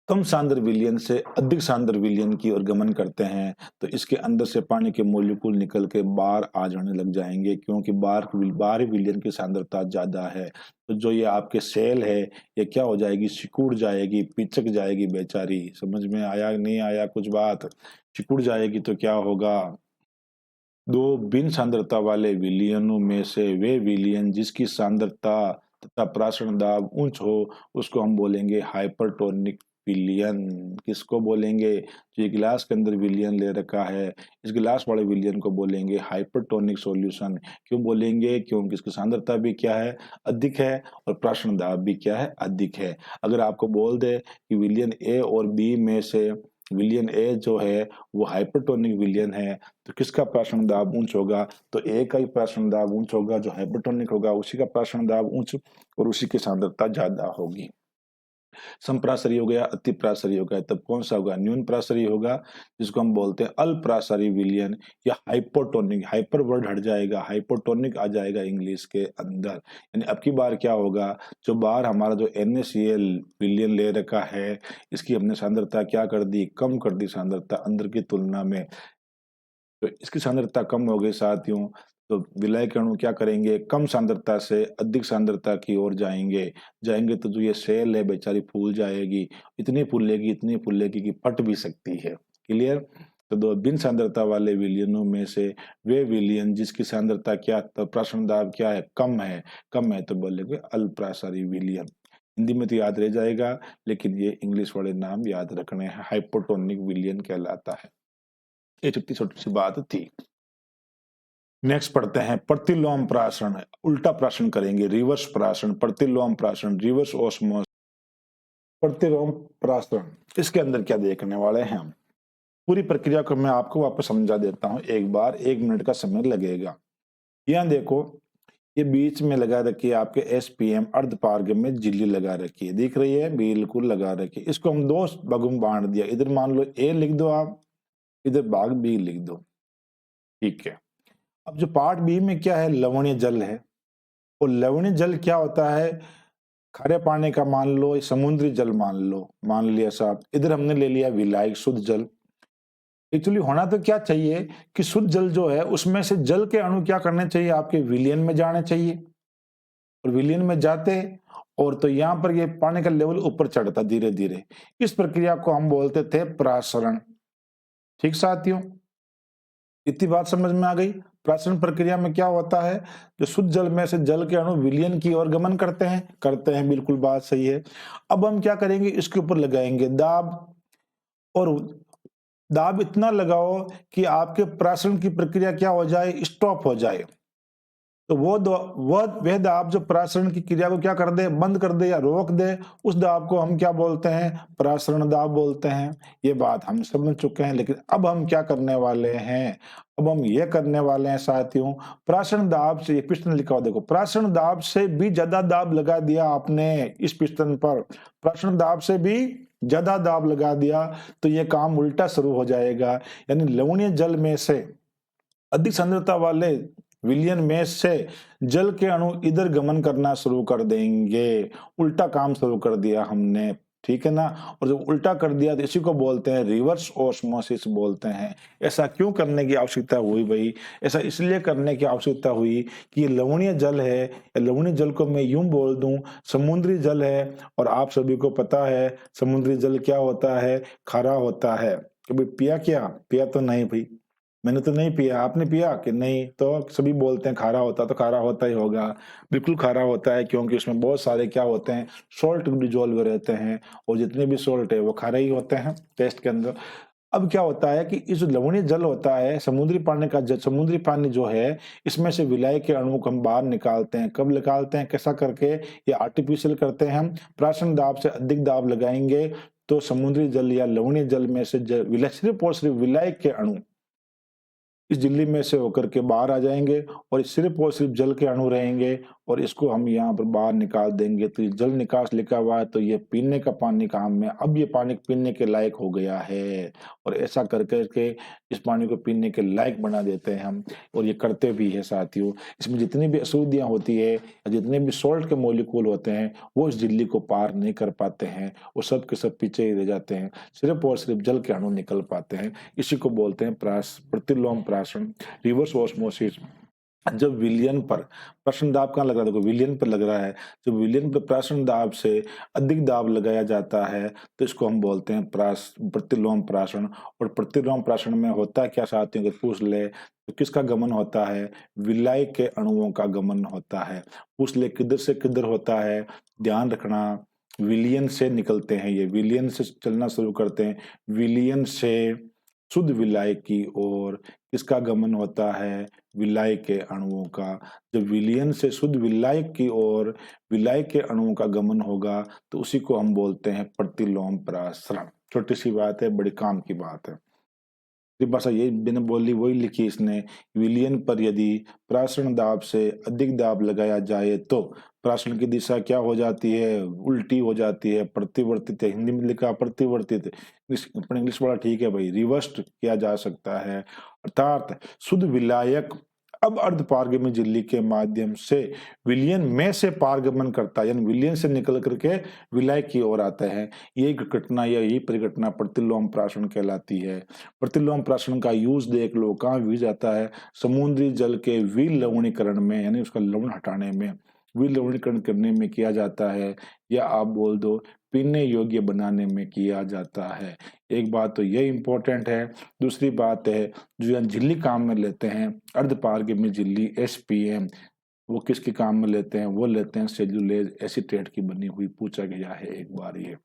कम सांद्र विलयन से अधिक सांद्र विलयन की ओर गमन करते हैं, तो इसके अंदर से पानी के मोलिक्यूल निकल के बाहर आ जाने लग जाएंगे, क्योंकि बाहरी विलयन की सांद्रता ज्यादा है। तो जो ये आपके सेल है, ये क्या हो जाएगी? सिकुड़ जाएगी, पिचक जाएगी बेचारी। समझ में आया नहीं आया कुछ बात? सिकुड़ जाएगी तो क्या होगा? 2 भिन्न सांद्रता वाले विलयनों में से वे विलयन जिसकी सांद्रता तथा प्राशन दाब उच्च हो उसको हम बोलेंगे हाइपरटोनिक विलयन। किसको बोलेंगे? जो ये गिलास के अंदर विलयन ले रखा है, इस गिलास वाले विलयन को बोलेंगे हाइपरटोनिक सॉल्यूशन। क्यों बोलेंगे? क्योंकि इसकी सांद्रता भी क्या है? अधिक है, और प्राशन दाब भी क्या है? अधिक है। अगर आपको बोल दे कि विलयन ए और बी में से विलयन ए जो है वो हाइपरटोनिक विलयन है, तो किसका प्राशन दाब उच्च होगा? तो ए का ही प्राशन दाब उच्च होगा, जो हाइपरटोनिक होगा उसी का प्राशन दाब उच्च, और उसी की सांद्रता ज्यादा होगी। संप्रासरी हो गया, अति प्रासरी हो गया, तब कौन सा होगा? न्यून प्रासरी होगा, जिसको हम बोलते हैं अल्परासरी विलयन या हाइपोटोनिक। हाइपर वर्ड हट जाएगा, हाइपोटोनिक आ जाएगा इंग्लिश के अंदर। यानी अब की बार क्या होगा, जो बार हमारा जो NaCl विलयन ले रखा है, इसकी हमने सांद्रता क्या कर दी? कम कर दी सांद्रता अंदर की तुलना में। तो इसकी सांद्रता कम हो गई साथियों, तो विलय के अणु क्या करेंगे? कम सांद्रता से अधिक सांद्रता की ओर जाएंगे। जाएंगे तो जो ये सेल है बेचारी फूल जाएगी, इतनी फूलेगी कि फट भी सकती है। क्लियर? तो 2 भिन्न सांद्रता वाले विलयनों में से वे विलयन जिसकी सांद्रता क्या, तो प्राशन दाब क्या है? कम है तो बोलेंगे अल्परासरी विलयन। हिंदी में तो याद रह जाएगा, लेकिन ये इंग्लिश वाले नाम याद रखने हैं। हाइपोटोनिक विलयन कहलाता है। ये छोटी छोटी सी बात थी। नेक्स्ट पढ़ते हैं प्रतिलोम प्राशन। उल्टा प्राशन करेंगे, रिवर्स प्राशन, प्रतिलोम प्राशन, रिवर्स ऑस्मोस, प्रतिलोम प्राशन। इसके अंदर क्या देखने वाले हैं हम? पूरी प्रक्रिया को मैं आपको वापस समझा देता हूं एक बार, 1 मिनट का समय लगेगा। यहाँ देखो, ये बीच में लगा रखी है आपके SPM अर्धपारगम्य झिल्ली लगा रखी है, दिख रही है? बिल्कुल लगा रखी है। इसको हम 2 भागों में बांट दिया, इधर मान लो A लिख दो आप, इधर भाग B लिख दो, ठीक है। अब जो पार्ट बी में क्या है? लवणीय जल है। और लवणीय जल क्या होता है? खारे पानी का मान लो, समुद्री जल मान लो, मान लिया साहब। इधर हमने ले लिया विलायक शुद्ध जल। एक्चुअली होना तो क्या चाहिए कि शुद्ध जल जो है उसमें से जल के अणु क्या करने चाहिए? आपके विलयन में जाने चाहिए, और विलयन में जाते, और तो यहाँ पर ये पानी का लेवल ऊपर चढ़ता धीरे धीरे। इस प्रक्रिया को हम बोलते थे प्रासरण। ठीक साथियों, इतनी बात समझ में आ गई? प्राशन प्रक्रिया में क्या होता है? जो शुद्ध जल में से जल के अणु विलयन की ओर गमन करते हैं, बिल्कुल बात सही है। अब हम क्या करेंगे? इसके ऊपर लगाएंगे दाब, और दाब इतना लगाओ कि आपके प्राशन की प्रक्रिया क्या हो जाए? स्टॉप हो जाए। तो वह दाब जो परासरण की क्रिया को क्या कर दे, बंद कर दे या रोक दे, उस दाब को हम क्या बोलते हैं, परासरण दाब बोलते हैं। ये बात हम समझ चुके हैं, लेकिन अब हम क्या करने वाले हैं, अब हम ये करने वाले हैं साथियों, परासरण दाब से, ये पिस्टन लिखा हुआ देखो, परासरण दाब से भी ज्यादा दाब लगा दिया आपने इस पिस्टन पर, परासरण दाब से भी ज्यादा दाब लगा दिया तो ये काम उल्टा शुरू हो जाएगा, यानी लवणीय जल में से अधिक सांद्रता वाले विलयन में से जल के अणु इधर गमन करना शुरू कर देंगे, उल्टा काम शुरू कर दिया हमने, ठीक है ना। और जब उल्टा कर दिया तो इसी को बोलते हैं रिवर्स ऑस्मोसिस बोलते हैं। ऐसा क्यों करने की आवश्यकता हुई भाई, ऐसा इसलिए करने की आवश्यकता हुई कि ये लवणीय जल है, लवणीय जल को मैं यूं बोल दूं समुद्री जल है, और आप सभी को पता है समुद्री जल क्या होता है, खारा होता है। कभी पिया क्या, पिया तो नहीं भाई, मैंने तो नहीं पिया, आपने पिया कि नहीं, तो सभी बोलते हैं खारा होता, तो खारा होता ही होगा, बिल्कुल खारा होता है, क्योंकि उसमें बहुत सारे क्या होते हैं, सॉल्ट डिजोल्व रहते हैं, और जितने भी सॉल्ट है वो खारे ही होते हैं टेस्ट के अंदर। अब क्या होता है कि इस जो लवणीय जल होता है, समुद्री पानी का जल, समुद्री पानी जो है, इसमें से विलायक के अणु को हम बाहर निकालते हैं। कब निकालते हैं, कैसा करके, ये आर्टिफिशियल करते हैं हम, प्राशन दाब से अधिक दाब लगाएंगे तो समुद्री जल या लवणीय जल में से सिर्फ और सिर्फ विलायक के अणु इस झिल्ली में से होकर के बाहर आ जाएंगे, और सिर्फ और सिर्फ जल के अणु रहेंगे, और इसको हम यहाँ पर बाहर निकाल देंगे। तो ये जल निकास लिखा हुआ है, तो ये पीने का पानी काम में, अब ये पानी पीने के लायक हो गया है, और ऐसा कर करके इस पानी को पीने के लायक बना देते हैं हम, और ये करते भी है साथियों। इसमें जितनी भी अशुद्धियां होती है या जितने भी सॉल्ट के मॉलिक्यूल होते हैं वो इस झिल्ली को पार नहीं कर पाते हैं, वो सब के सब पीछे ही रह जाते हैं, सिर्फ और सिर्फ जल के अणु निकल पाते हैं। इसी को बोलते हैं प्रतिलोम प्राशन, रिवर्स ऑस्मोसिस। जब विलियन पर प्राशन दाब कहाँ लग रहा है, देखो विलियन पर लग रहा है, जब विलियन पर प्राशन दाब से अधिक दाब लगाया जाता है तो इसको हम बोलते हैं प्रतिलोम प्राशन। और प्रतिलोम प्राशन में होता क्या साथियों, अगर पूछ ले तो किसका गमन होता है, विलाय के अणुओं का गमन होता है। पूछ ले किधर से किधर होता है, ध्यान रखना, विलियन से निकलते हैं, ये विलियन से चलना शुरू करते हैं, विलियन से शुद्ध विलाय की ओर किसका गमन होता है, विलाय के अणुओं का। जब विलयन से शुद्ध विलाय की ओर विलाय के अणुओं का गमन होगा तो उसी को हम बोलते हैं प्रतिलोम परासरण। छोटी सी बात है, बड़ी काम की बात है। भाषा ये बिना बोली वही लिखी इसने, विलयन पर यदि प्रासरण दाब से अधिक दाब लगाया जाए तो प्रासरण की दिशा क्या हो जाती है, उल्टी हो जाती है, प्रतिवर्तित है, हिंदी में लिखा प्रतिवर्तित, अपने इंग्लिश वाला ठीक है भाई, रिवर्स किया जा सकता है। अर्थात शुद्ध विलायक अब अर्ध पारगम्य झिल्ली के माध्यम से विलयन में से पारगमन करता है, यानी विलयन से निकल करके विलाय की ओर आता है। ये घटना या यही परिघटना प्रतिलोम प्राशन कहलाती है। प्रतिलोम प्राशन का यूज देख लो कहाँ यूज आता है, समुद्री जल के विलवणीकरण में, यानी उसका लवण हटाने में, विलवणीकरण करने में किया जाता है, या आप बोल दो पीने योग्य बनाने में किया जाता है। एक बात तो ये इंपॉर्टेंट है। दूसरी बात है जो यहाँ झिल्ली काम में लेते हैं, अर्धपारगम्य झिल्ली एसपीएम, वो किसके काम में लेते हैं, वो लेते हैं सेल्यूलेज एसीटेट की बनी हुई। पूछा गया है एक बार ये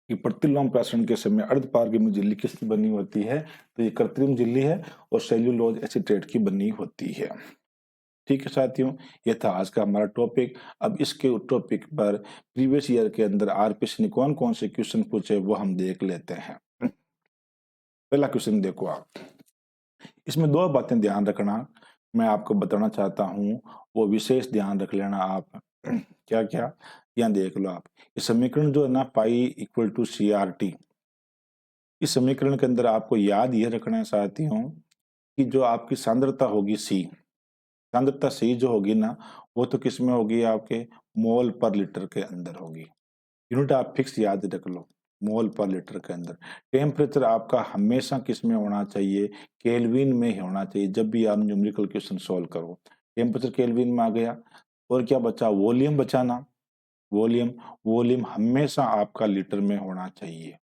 कि प्रतिलोम प्राशन के समय अर्धपारगम्य झिल्ली किसकी बनी होती है, तो ये कृत्रिम झिल्ली है और सेल्यूलोज एसीटेट की बनी होती है। ठीक है साथियों, ये था आज का हमारा टॉपिक। अब इसके टॉपिक पर प्रीवियस ईयर के अंदर आरपीएससी ने कौन कौन से क्वेश्चन पूछे वो हम देख लेते हैं। पहला क्वेश्चन देखो आप, इसमें दो बातें ध्यान रखना मैं आपको बताना चाहता हूं, वो विशेष ध्यान रख लेना आप। क्या क्या, यहाँ देख लो आप, इस समीकरण जो है ना pi equal to C R T, इस समीकरण के अंदर आपको याद ये रखना है साथियों कि जो आपकी सांद्रता होगी सी, सांद्रता सी जो होगी ना वो तो किस में होगी, आपके मोल पर लीटर के अंदर होगी। यूनिट आप फिक्स याद रख लो, मोल पर लीटर के अंदर। टेम्परेचर आपका हमेशा किस में होना चाहिए, केल्विन में ही होना चाहिए जब भी आप न्यूमेरिकल क्वेश्चन सॉल्व करो। टेम्परेचर केल्विन में आ गया, और क्या बचा, वॉल्यूम बचाना, वॉल्यूम, वॉल्यूम हमेशा आपका लीटर में होना चाहिए।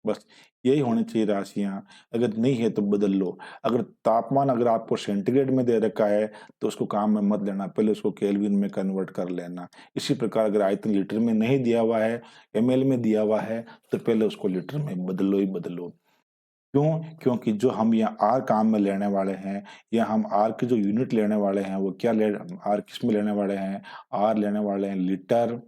बस यही होनी चाहिए राशियां, अगर नहीं है तो बदल लो। अगर तापमान अगर आपको सेंटीग्रेड में दे रखा है तो उसको काम में मत लेना, पहले उसको केल्विन में कन्वर्ट कर लेना। इसी प्रकार अगर आयतन लीटर में नहीं दिया हुआ है, एमएल में दिया हुआ है, तो पहले उसको लीटर में बदलो ही बदलो। क्यों? क्योंकि जो हम यहाँ आर काम में लेने वाले हैं या हम आर की जो यूनिट लेने वाले हैं वो क्या ले आर किस में लेने वाले हैं? आर लेने वाले हैं लीटर,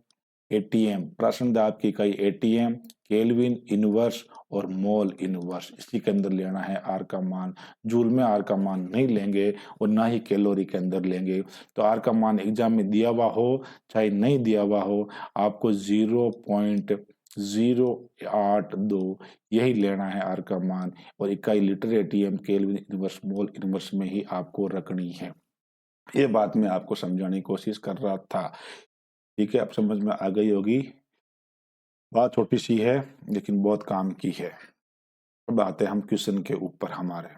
एटीएम, प्राशन दाब की इकाई एटीएम, केल्विन इनवर्स और मोल इनवर्स, इसी के अंदर लेना है आर का मान। जूल में आर का मान नहीं लेंगे और ना ही कैलोरी के अंदर लेंगे। तो आर का मान एग्जाम में दिया हुआ हो चाहे नहीं दिया हुआ हो, आपको 0.082 यही लेना है आर का मान, और इकाई litre, ATM, kelvin inverse, mole inverse में ही आपको रखनी है। ये बात मैं आपको समझाने की कोशिश कर रहा था। ठीक है, अब समझ में आ गई होगी। बात छोटी सी है लेकिन बहुत काम की है। अब आते हैं हम क्वेश्चन के ऊपर हमारे।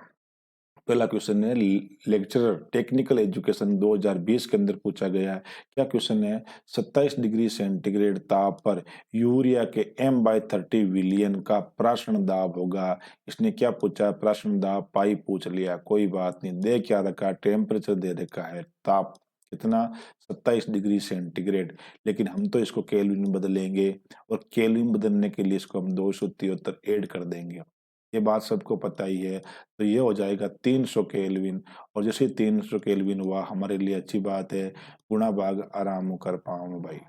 पहला क्वेश्चन है लेक्चरर टेक्निकल एजुकेशन 2020 के अंदर पूछा गया है। क्या क्वेश्चन है? 27 डिग्री सेंटीग्रेड ताप पर यूरिया के M/30 विलियन का प्राशन दाब होगा। इसने क्या पूछा? प्राशन दाब पाई पूछ लिया, कोई बात नहीं। दे क्या रखा? टेम्परेचर दे रखा है, ताप कितना? 27 डिग्री सेंटीग्रेड। लेकिन हम तो इसको केल्विन में बदलेंगे और केल्विन बदलने के लिए इसको हम 273 ऐड कर देंगे। ये बात सबको पता ही है। तो ये हो जाएगा 300 केल्विन, और जैसे 300 केल्विन हुआ हमारे लिए अच्छी बात है, गुणा भाग आराम कर पाऊँ भाई।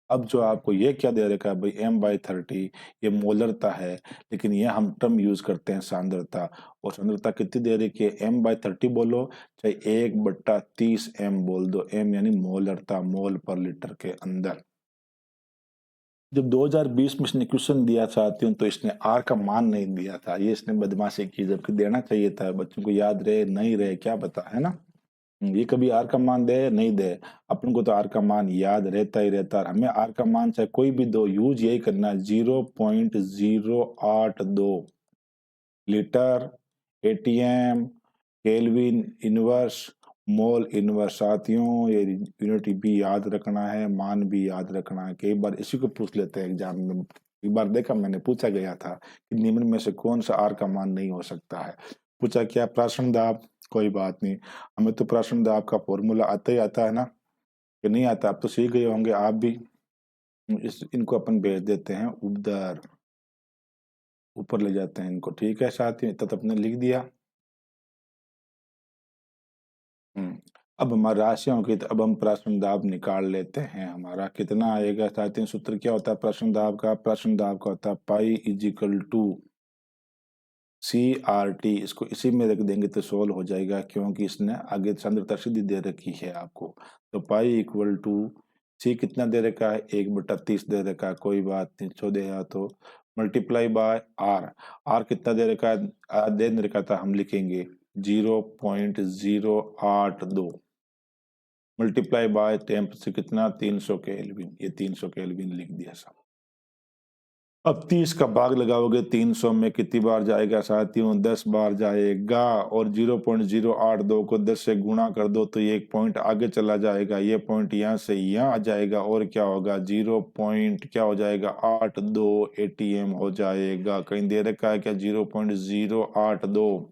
अब जो आपको ये क्या दे रखा है भाई, M/30, ये मोलरता है, लेकिन ये हम टर्म यूज करते हैं सांद्रता, और सांद्रता कितनी दे रखी है? M/30 बोलो चाहे 1/30 M बोल दो, M यानी मोलरता, मोल पर लीटर के अंदर। जब 2020 में इसने क्वेश्चन दिया साथियों तो इसने आर का मान नहीं दिया था, ये इसने बदमाशी की, जबकि देना चाहिए था। बच्चों को याद रहे नहीं रहे क्या पता, है ना। ये कभी आर का मान दे नहीं दे, अपन को तो आर का मान याद रहता ही रहता है। हमें आर का मान चाहे कोई भी दो, यूज यही करना है, 0.082 litre, ATM, kelvin inverse, mole inverse. साथियों ये यूनिट भी याद रखना है, मान भी याद रखना है। कई बार इसी को पूछ लेते हैं एग्जाम में। एक बार देखा मैंने, पूछा गया था कि निम्न में से कौन सा आर का मान नहीं हो सकता है। पूछा क्या? प्राशन दाब। कोई बात नहीं, हमें तो प्राशन दाब का फॉर्मूला आता ही आता है ना, कि नहीं आता? आप तो सीख गए होंगे आप भी। इनको अपन भेज देते हैं उधर, ऊपर ले जाते हैं इनको। ठीक है साथियों, तब अपने लिख दिया। अब हमारा राशियों की, तो अब हम प्रश्न दाब निकाल लेते हैं। हमारा कितना आएगा साथियों? सूत्र क्या होता है प्रश्न दाब का? प्रश्न दाब का होता है pi is equal to CRT। इसको इसी में रख देंगे तो सोल्व हो जाएगा, क्योंकि इसने आगे सांद्रता सीधी दे रखी है आपको। तो पाई इक्वल टू सी कितना दे रखा है? 1/30 दे रखा है, कोई बात नहीं, छोड़े या तो मल्टीप्लाई बाय आर। आर कितना दे रखा है? दे रखा था, हम लिखेंगे 0.082 मल्टीप्लाई बाय टेम्परेचर कितना? 300 केल्विन। ये 300 केल्विन लिख दिया सब। अब 30 का भाग लगाओगे 300 में, कितनी बार जाएगा साथियों? 10 बार जाएगा। और 0.082 को 10 से गुणा कर दो तो ये एक पॉइंट आगे चला जाएगा, ये पॉइंट यहाँ से यहाँ आ जाएगा, और क्या होगा? 0 पॉइंट क्या हो जाएगा? 82 ATM हो जाएगा। कहीं दे रखा है क्या 0.082?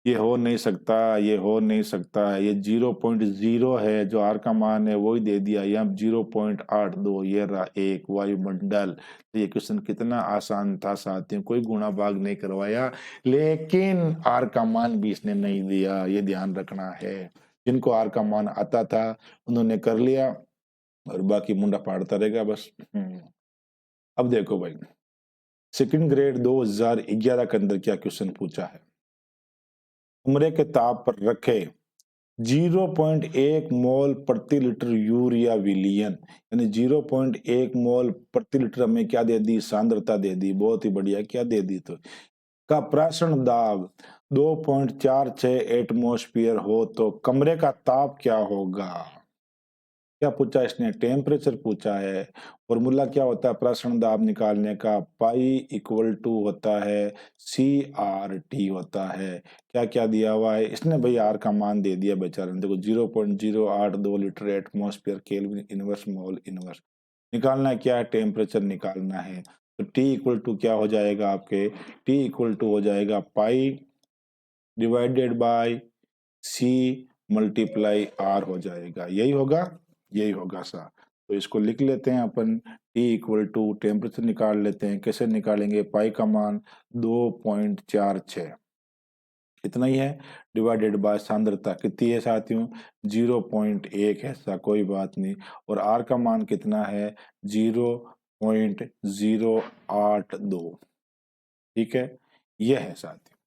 ये हो नहीं सकता, ये हो नहीं सकता है। ये 0.0 है, जो आर का मान है वही दे दिया। यहाँ 0.82, ये रहा एक वायुमंडल। तो ये क्वेश्चन कितना आसान था साथियों, कोई गुणा भाग नहीं करवाया, लेकिन आर का मान भी इसने नहीं दिया, ये ध्यान रखना है। जिनको आर का मान आता था उन्होंने कर लिया, और बाकी मुंडा फाड़ता रहेगा बस। अब देखो भाई, सेकंड ग्रेड 2011 के अंदर क्या क्वेश्चन पूछा है? कमरे के ताप पर रखे 0.1 मोल प्रति लीटर यूरिया विलियन, यानी 0.1 मोल प्रति लीटर हमें क्या दे दी? सांद्रता दे दी। बहुत ही बढ़िया, क्या दे दी? तो का प्राशन दाब 2.46 एटमॉस्फेयर हो तो कमरे का ताप क्या होगा? क्या पूछा इसने? टेम्परेचर पूछा है। फॉर्मूला क्या होता है प्राशन दाब निकालने का? पाई इक्वल टू होता है CRT होता है। क्या क्या दिया हुआ है इसने भाई? आर का मान दे दिया बेचारे ने, देखो 0.082 litre atmosphere kelvin inverse mole inverse. निकालना क्या है? टेम्परेचर निकालना है। तो टी इक्वल टू क्या हो जाएगा आपके? टी इक्वल टू हो जाएगा पाई divided by C multiply R हो जाएगा। यही होगा, यही होगा सा। तो इसको लिख लेते हैं अपन, T इक्वल टू टेम्परेचर निकाल लेते हैं। कैसे निकालेंगे? पाई का मान 2.46 इतना ही है, डिवाइडेड बाय सांद्रता कितनी है साथियों? 0.1 है। ऐसा कोई बात नहीं। और आर का मान कितना है? 0.082। ठीक है, यह है साथियों।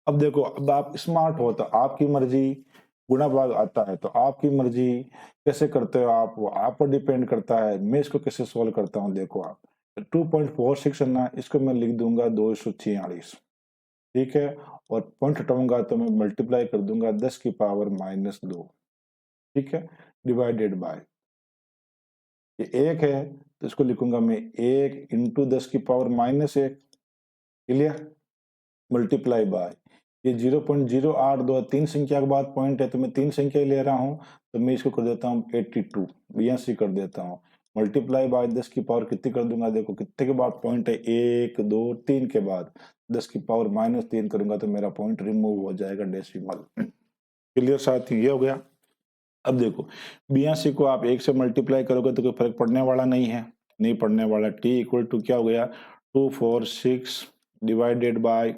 अब देखो, अब आप स्मार्ट हो तो आपकी मर्जी, गुणा भाग आता है तो आपकी मर्जी, कैसे करते हो आप वो आप पर डिपेंड करता है। मैं इसको कैसे सोल्व करता हूँ, देखो आप 2.46 है ना, इसको मैं लिख दूंगा 246। ठीक है, और पॉइंट हटाऊंगा तो मैं मल्टीप्लाई कर दूंगा 10⁻²। ठीक है, डिवाइडेड बाय, ये 1 है तो इसको लिखूंगा मैं 1 इंटू 10⁻⁻1। क्लियर, मल्टीप्लाई बाय ये 0.082 तीन संख्या के बाद पॉइंट है तो मैं तीन संख्या ही ले रहा हूँ, तो मैं इसको कर देता हूँ 82, 82 कर देता हूँ। मल्टीप्लाई बाय 10 की पावर कितनी कर दूंगा, देखो कितने के बाद पॉइंट है, 1 2 3 के बाद 10⁻³ करूंगा तो मेरा पॉइंट रिमूव हो जाएगा डेसिमल। क्लियर साथियों, ये हो गया। अब देखो 82 को आप 1 से मल्टीप्लाई करोगे तो कोई फर्क पड़ने वाला नहीं है, नहीं पड़ने वाला। T इक्वल टू क्या हो गया? 246 डिवाइडेड बाय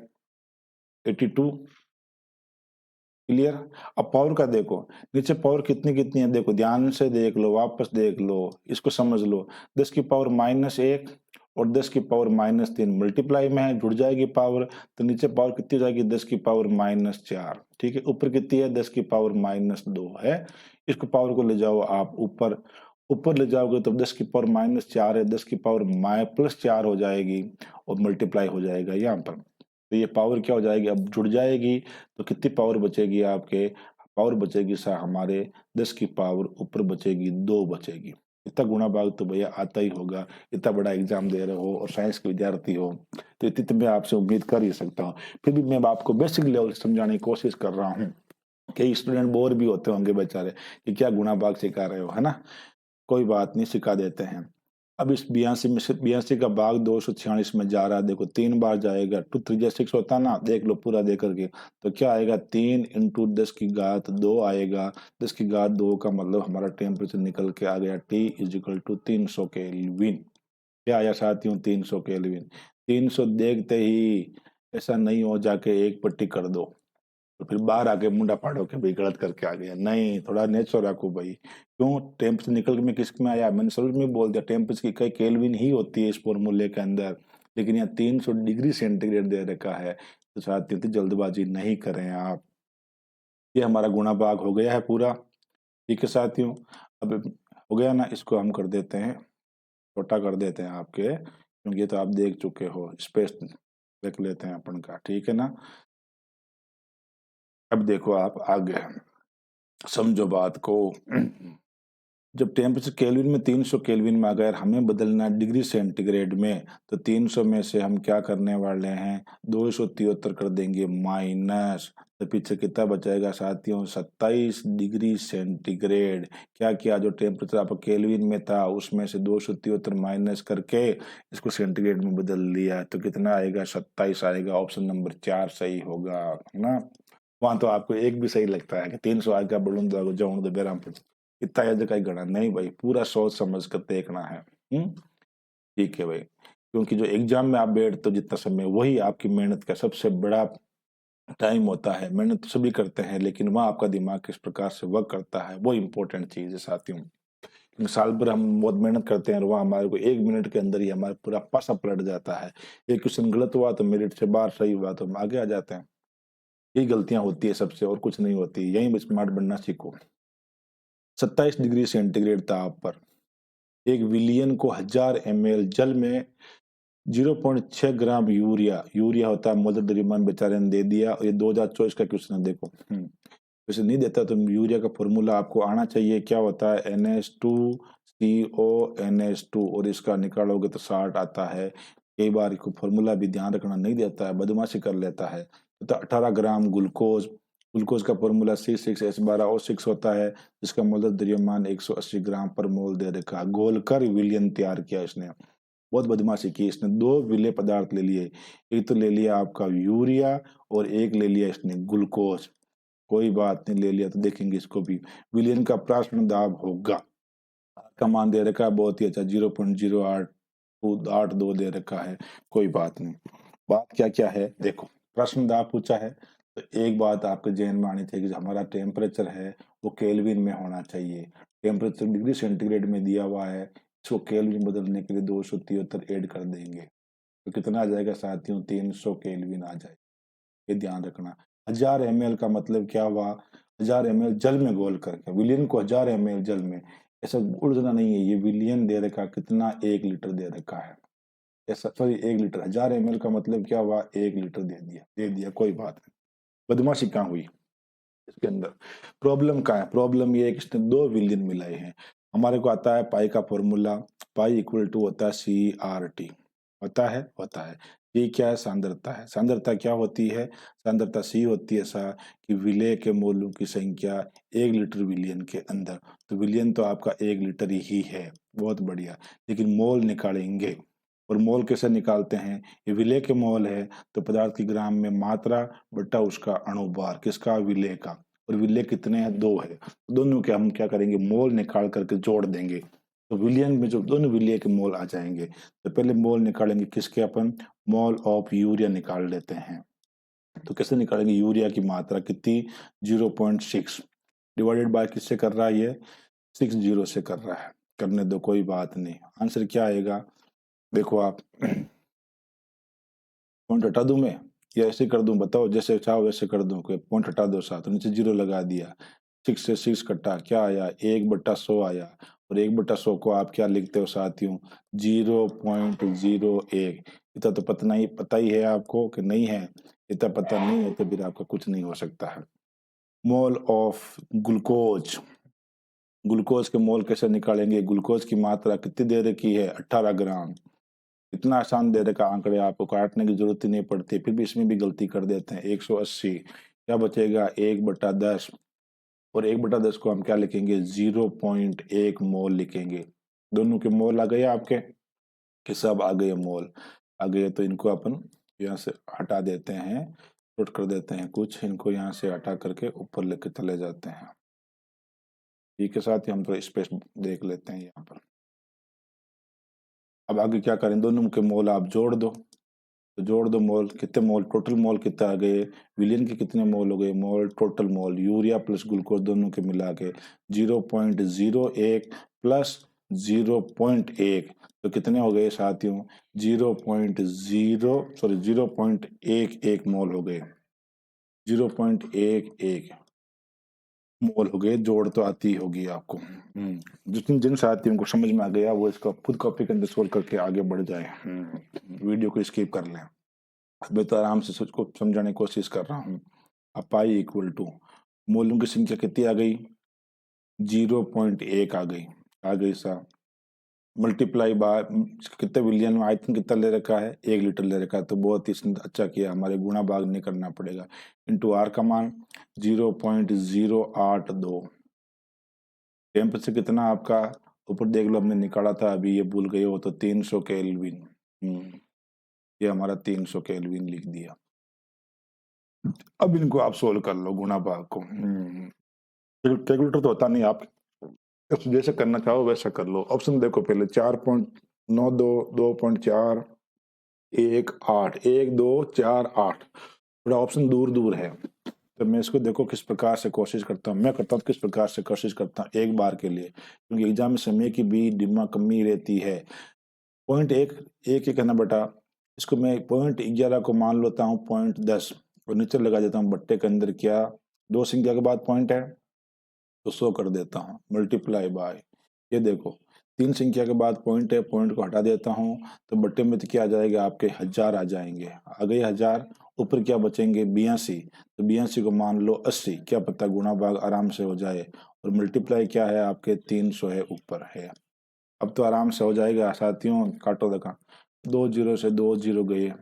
82। क्लियर। अब पावर का देखो, नीचे पावर कितनी कितनी है, देखो ध्यान से देख लो, वापस देख लो, इसको समझ लो। 10⁻⁻1 और 10⁻³ मल्टीप्लाई में है, जुड़ जाएगी पावर, तो नीचे पावर कितनी हो जाएगी? 10⁻⁻4। ठीक है, ऊपर कितनी है? 10⁻⁻2 है। इसको पावर को ले जाओ आप ऊपर, ऊपर ले जाओगे तो 10⁻⁻4 है, 10⁻+4 हो जाएगी और मल्टीप्लाई हो जाएगा यहाँ पर। तो ये पावर क्या हो जाएगी? अब जुड़ जाएगी तो कितनी पावर बचेगी आपके? पावर बचेगी सा हमारे 10 की पावर ऊपर बचेगी 2 बचेगी। इतना गुणा भाग तो भैया आता ही होगा, इतना बड़ा एग्जाम दे रहे हो और साइंस के विद्यार्थी हो, तो इतनी तो मैं आपसे उम्मीद कर ही सकता हूँ। फिर भी मैं आपको बेसिक लेवल समझाने की कोशिश कर रहा हूँ। कई स्टूडेंट बोर भी होते होंगे बेचारे कि क्या गुणा भाग सिखा रहे हो, है ना? कोई बात नहीं, सिखा देते हैं। अब इस 82 में से 82 का भाग 246 में जा रहा है, देखो 3 बार जाएगा, 2 3 6 होता ना, देख लो पूरा देख करके, तो क्या आएगा? 3 इंटू 10⁻²आएगा। 10⁻² का मतलब हमारा टेम्परेचर निकल के आ गया T is equal to 300 kelvin. क्या आया साथियों? 300 केल्विन। 300 देखते ही ऐसा नहीं हो जाके एक पट्टी कर दो तो फिर बाहर आके मुंडा फाड़ो के भाई गलत करके आ गया, नहीं, थोड़ा नेचर रखो भाई। क्यों? टेम्परेचर निकल के मैं किस में आया? मैंने शुरू में बोल दिया टेम्परेचर की कई केल्विन ही होती है इस फॉर्मूले के अंदर, लेकिन यहाँ 300 डिग्री सेंटीग्रेड दे रखा है, तो साथ ही जल्दबाजी नहीं करें आप। ये हमारा गुणा भाग हो गया है पूरा। ठीक है साथियों, अब हो गया ना, इसको हम कर देते हैं, छोटा कर देते हैं आपके, क्योंकि ये तो आप देख चुके हो, स्पेस देख लेते हैं अपन का। ठीक है ना, अब देखो आप आगे समझो बात को। जब टेम्परेचर केल्विन में 300 केल्विन में अगर हमें बदलना है डिग्री सेंटीग्रेड में, तो 300 में से हम क्या करने वाले हैं? 273 कर देंगे माइनस, तो पीछे कितना बचेगा साथियों? 27 डिग्री सेंटीग्रेड। क्या किया? जो टेम्परेचर आपका केल्विन में था उसमें से 273 माइनस करके इसको सेंटीग्रेड में बदल लिया, तो कितना आएगा? 27 आएगा। ऑप्शन नंबर 4 सही होगा, है ना? वहां तो आपको एक भी सही लगता है कि 300 आगे बढ़ूं दो जाऊं दो बेराम पर, इतना याद कहीं गणा नहीं भाई, पूरा सोच समझ कर देखना है। ठीक है भाई, क्योंकि जो एग्जाम में आप बैठते हो जितना समय, वही आपकी मेहनत का सबसे बड़ा टाइम होता है। मेहनत तो सभी करते हैं, लेकिन वहाँ आपका दिमाग किस प्रकार से वर्क करता है वो इम्पोर्टेंट चीज है साथियों। क्योंकि साल भर हम बहुत मेहनत करते हैं और वहाँ हमारे को 1 मिनट के अंदर ही हमारा पूरा पासा पलट जाता है। एक क्वेश्चन गलत हुआ तो मेरिट से बाहर, सही हुआ तो हम आगे आ जाते हैं। यही गलतियां होती है सबसे, और कुछ नहीं होती। यही स्मार्ट बनना सीखो। 27 डिग्री सेंटीग्रेड ताप पर 1 विलियन को 1000 ml जल में 0.6 ग्राम यूरिया, यूरिया होता है मोलर द्रव्यमान, बेचारे ने दे दिया। और ये 2024 का क्वेश्चन है, देखो। वैसे नहीं देता तो यूरिया का फॉर्मूला आपको आना चाहिए, क्या होता है? NH2CO NH2, और इसका निकालोगे तो 60 आता है। कई बार इसको फॉर्मूला भी ध्यान रखना नहीं देता है, बदमाशी कर लेता है। तो 18 ग्राम ग्लूकोज, ग्लूकोज का फॉर्मूला C6H12O6 होता है, जिसका मोलर द्रव्यमान 180 ग्राम पर मोल दे रखा। घोलकर विलयन तैयार किया इसने, बहुत बदमाशी की इसने। 2 विलेय पदार्थ ले लिए, एक तो ले लिया आपका यूरिया और एक ले लिया इसने ग्लूकोज। कोई बात नहीं, ले लिया तो देखेंगे इसको भी। विलयन का प्रश्न दाब होगा, का मान दे रखा है बहुत ही अच्छा 0.0882 दे रखा है, कोई बात नहीं। बात क्या क्या है देखो, प्रश्न दा पूछा है तो एक बात आपके जहन में आनी चाहिए कि जो हमारा टेम्परेचर है वो केल्विन में होना चाहिए। टेम्परेचर डिग्री सेंटीग्रेड में दिया हुआ है, इसको केल्विन बदलने के लिए 273 ऐड कर देंगे तो कितना आ जाएगा साथियों, 300 केल्विन आ जाए। ये ध्यान रखना। 1000 ml का मतलब क्या हुआ, 1000 ml जल में घोल करके, विलियन को 1000 ml जल में, ऐसा उलझना नहीं है। ये विलियन दे रखा कितना, 1 लीटर दे रखा है, ऐसा सॉरी 1 लीटर, 1000 ml का मतलब क्या हुआ, 1 लीटर दे दिया, कोई बात नहीं। बदमाशी कहाँ हुई इसके अंदर, प्रॉब्लम कहाँ है, प्रॉब्लम ये है कि इसने 2 विलियन मिलाए हैं। हमारे को आता है पाई का फॉर्मूला, पाई इक्वल टू होता है CRT, होता है। ये क्या है, सांद्रता है। सांद्रता क्या होती है, सांद्रता सी होती है ऐसा कि विलेय के मोलों की संख्या 1 लीटर विलियन के अंदर, तो विलियन तो आपका 1 लीटर ही है, बहुत बढ़िया। लेकिन मोल निकालेंगे, और मोल कैसे निकालते हैं, ये विलेय के मोल है तो पदार्थ की ग्राम में मात्रा बटा उसका अणुभार, किसका, विलेय का, और विलेय कितने हैं, 2 है। दोनों के हम क्या करेंगे, मोल निकाल करके जोड़ देंगे, तो विलियन में जो दोनों विलेय के मोल आ जाएंगे। तो पहले मोल निकालेंगे किसके, अपन मोल ऑफ यूरिया निकाल लेते हैं। तो कैसे निकालेंगे, यूरिया की मात्रा कितनी, 0.6 डिवाइडेड बाय किससे कर रहा है, ये 60 से कर रहा है, करने दो कोई बात नहीं। आंसर क्या आएगा, देखो आप पॉइंट हटा दूं मैं या ऐसे कर दूं, बताओ, जैसे चाहो वैसे कर दूं, कोई पॉइंट हटा दो साथ, नीचे 0 लगा दिया, 6 से 6 कटा, क्या आया, 1/100 आया, और 1/100 को आप क्या लिखते हो साथियों, 0.01। इतना तो पता ही है आपको कि नहीं है, इतना पता नहीं है तो फिर आपका कुछ नहीं हो सकता है। मोल ऑफ ग्लूकोज, ग्लूकोज के मोल कैसे निकालेंगे, ग्लूकोज की मात्रा कितनी दे रखी है, 18 ग्राम। इतना आसान दे रखा, आंकड़े आपको काटने की जरूरत ही नहीं पड़ती, फिर भी इसमें भी गलती कर देते हैं। 180, क्या बचेगा, 1/10, और 1/10 को हम क्या लिखेंगे, 0.1 मोल लिखेंगे। दोनों के मोल आ गए आपके, कि सब आ गए मोल, आ गए, तो इनको अपन यहाँ से हटा देते हैं, पुट कर देते हैं कुछ, इनको यहाँ से हटा करके ऊपर लेके चले जाते हैं। ठीक है साथ ही हम तो स्पेस देख लेते हैं यहाँ पर। अब आगे क्या करें, दोनों के मोल आप जोड़ दो, तो जोड़ दो मोल, कितने मोल, टोटल मोल कितने आ गए, विलियन के कितने मोल हो गए, mole total mole urea plus glucose दोनों के मिला के 0.01 प्लस 0.1, तो कितने हो गए साथियों, 0.11 मोल हो गए, 0.11 मोल हो गए। जोड़ तो आती होगी आपको। जिन साथियों को समझ में आ गया वो इसका खुद कॉपी के अंदर सोल्व करके आगे बढ़ जाए, वीडियो को स्किप कर लें। मैं तो आराम से सबको समझाने की कोशिश कर रहा हूँ। अब पाई इक्वल टू मोलों की संख्या कितनी आ गई, 0.1 आ गई सा, मल्टीप्लाई बाय कितने विलियन में, आई थिंक कितना ले रखा है, 1 लीटर ले रखा है, तो बहुत ही इसने अच्छा किया, हमारे गुणा भाग नहीं करना पड़ेगा। इंटू आर का मान 0.082, टेम्परेचर कितना आपका, ऊपर देख लो, हमने निकाला था अभी, ये भूल गए हो तो 300 केल्विन, ये हमारा 300 केल्विन लिख दिया। अब इनको आप सोल्व कर लो गुणा भाग को, कैलकुलेटर तो होता नहीं, आप जैसे करना चाहो वैसा कर लो। ऑप्शन देखो पहले, 4.92, 2.4, 1.8, 1, 2, 4, 8, थोड़ा ऑप्शन दूर दूर है, तो मैं इसको देखो किस प्रकार से कोशिश करता हूँ, मैं करता हूँ किस प्रकार से कोशिश करता हूँ एक बार के लिए, क्योंकि एग्जाम में समय की भी डिमा कमी रहती है। 0.1 एक है ना बेटा, इसको मैं 0.11 को मान लेता हूँ 0.10 और नीचे लगा देता हूँ बट्टे के अंदर, क्या 2 संख्या के बाद पॉइंट है तो 100 कर देता हूँ, मल्टीप्लाई बाय, ये देखो 3 संख्या के बाद पॉइंट है, पॉइंट को हटा देता हूँ, तो बट्टे में तो क्या आ जाएगा आपके 1000 आ जाएंगे, आ गए 1000, ऊपर क्या बचेंगे 82, तो 82 को मान लो 80, क्या पता गुणा भाग आराम से हो जाए, और मल्टीप्लाई क्या है आपके 300 है, ऊपर है। अब तो आराम से हो जाएगा साथियों, काटो देखा, 2 0 से 2 0 गए,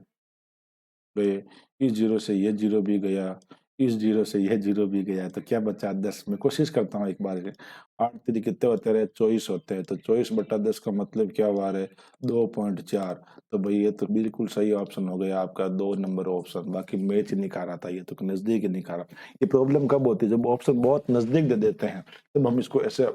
इस 0 से ये 0 भी गया, इस 0 से यह 0 भी गया, तो क्या बचा 10। मैं कोशिश करता हूँ एक बार, 8 3 कितने होते रहे, 24 होते हैं, तो 24/10 का मतलब क्या हुआ है, 2.4, तो भाई ये तो बिल्कुल सही ऑप्शन हो गया आपका 2 नंबर ऑप्शन, बाकी मैच नहीं खा रहा था, ये तो नजदीक ही नहीं खा रहा। ये प्रॉब्लम कब होती है, जब ऑप्शन बहुत नजदीक दे देते हैं, तब हम इसको ऐसे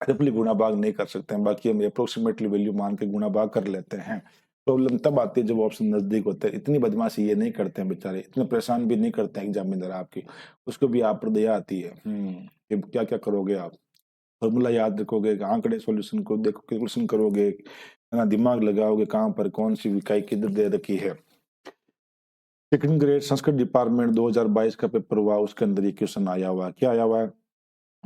सिंपली गुणा भाग नहीं कर सकते हैं, बाकी हम अप्रोक्सीमेटली वैल्यू मान के गुणा भाग कर लेते हैं। प्रॉब्लम तब आती है जब ऑप्शन नजदीक होते हैं। इतनी बदमाशी ये नहीं करते हैं बेचारे, इतने परेशान भी नहीं करते हैं एग्जामिनर आपकी, उसको भी आप पर दया आती है कि क्या क्या करोगे आप, फॉर्मूला याद रखोगे, आंकड़े सॉल्यूशन को देखो, कैलकुलेशन करोगे, है ना, दिमाग लगाओगे कहाँ पर कौन सी इकाई किधर दे रखी है। सेकंड ग्रेड संस्कृत डिपार्टमेंट 2022 का पेपर हुआ, उसके अंदर ये क्वेश्चन आया हुआ, क्या आया हुआ है,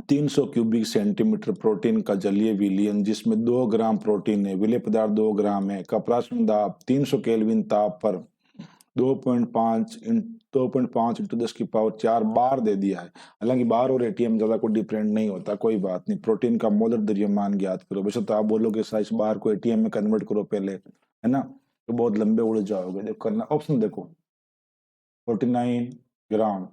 300 क्यूबिक सेंटीमीटर प्रोटीन का जलीय विलयन जिसमें 2 ग्राम प्रोटीन है, विलय पदार्थ 2 ग्राम है, का प्राथमिक दाब 300 केल्विन ताप पर 2.5 इंटू 10 की पावर 4 बार दे दिया है। हालांकि बार और एटीएम ज्यादा कोई डिफरेंट नहीं होता, कोई बात नहीं। प्रोटीन का मोलर द्रव्यमान ज्ञात करो। वैसे तो आप बोलोगे साइज बार को एटीएम में कन्वर्ट करो पहले, है ना, तो बहुत लंबे उड़ जाओगे। देखो करना, ऑप्शन देखो 49 ग्राम,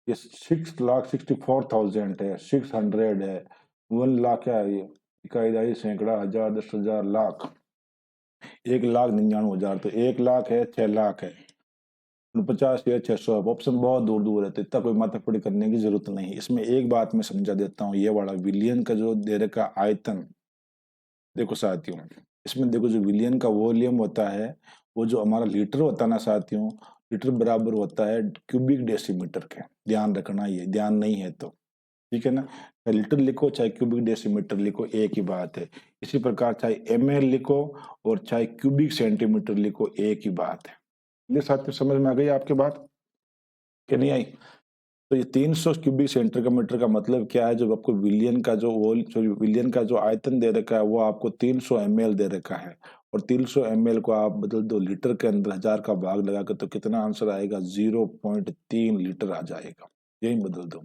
ये 6,64,000 है, 600 है, 1 लाख क्या है, ये इकाई दाई सैकड़ा हजार 10,000 लाख, 1,99,000, तो 1 लाख है, 6 लाख है, 50 या 600। ऑप्शन बहुत दूर दूर है, तो इतना कोई माथापड़ी करने की जरूरत नहीं। इसमें एक बात मैं समझा देता हूँ, ये वाला विलियन का जो दे रखा आयतन, देखो साथियों, इसमें देखो जो विलियन का वॉल्यूम होता है, वो जो हमारा लीटर होता है ना साथियों, लीटर बराबर होता है क्यूबिक डेसीमीटर के, ध्यान रखना, ये ध्यान नहीं है तो ठीक है ना, चाहे लीटर लिखो चाहे क्यूबिक डेसीमीटर लिखो एक ही बात है। इसी प्रकार चाहे ml लिखो और चाहे क्यूबिक सेंटीमीटर लिखो एक ही बात है। ये साथियों समझ में आ गई आपके बात कि नहीं आई? तो ये 300 क्यूबिक सेंटीमीटर का मतलब क्या है, जब आपको विलियन का जो विलियन का जो आयतन दे रखा है वो आपको 300 ml दे रखा है, और 300 ml को आप बदल दो लीटर के अंदर, 1000 का भाग लगाकर, तो कितना आंसर आएगा, 0.3 लीटर आ जाएगा। यही बदल दो।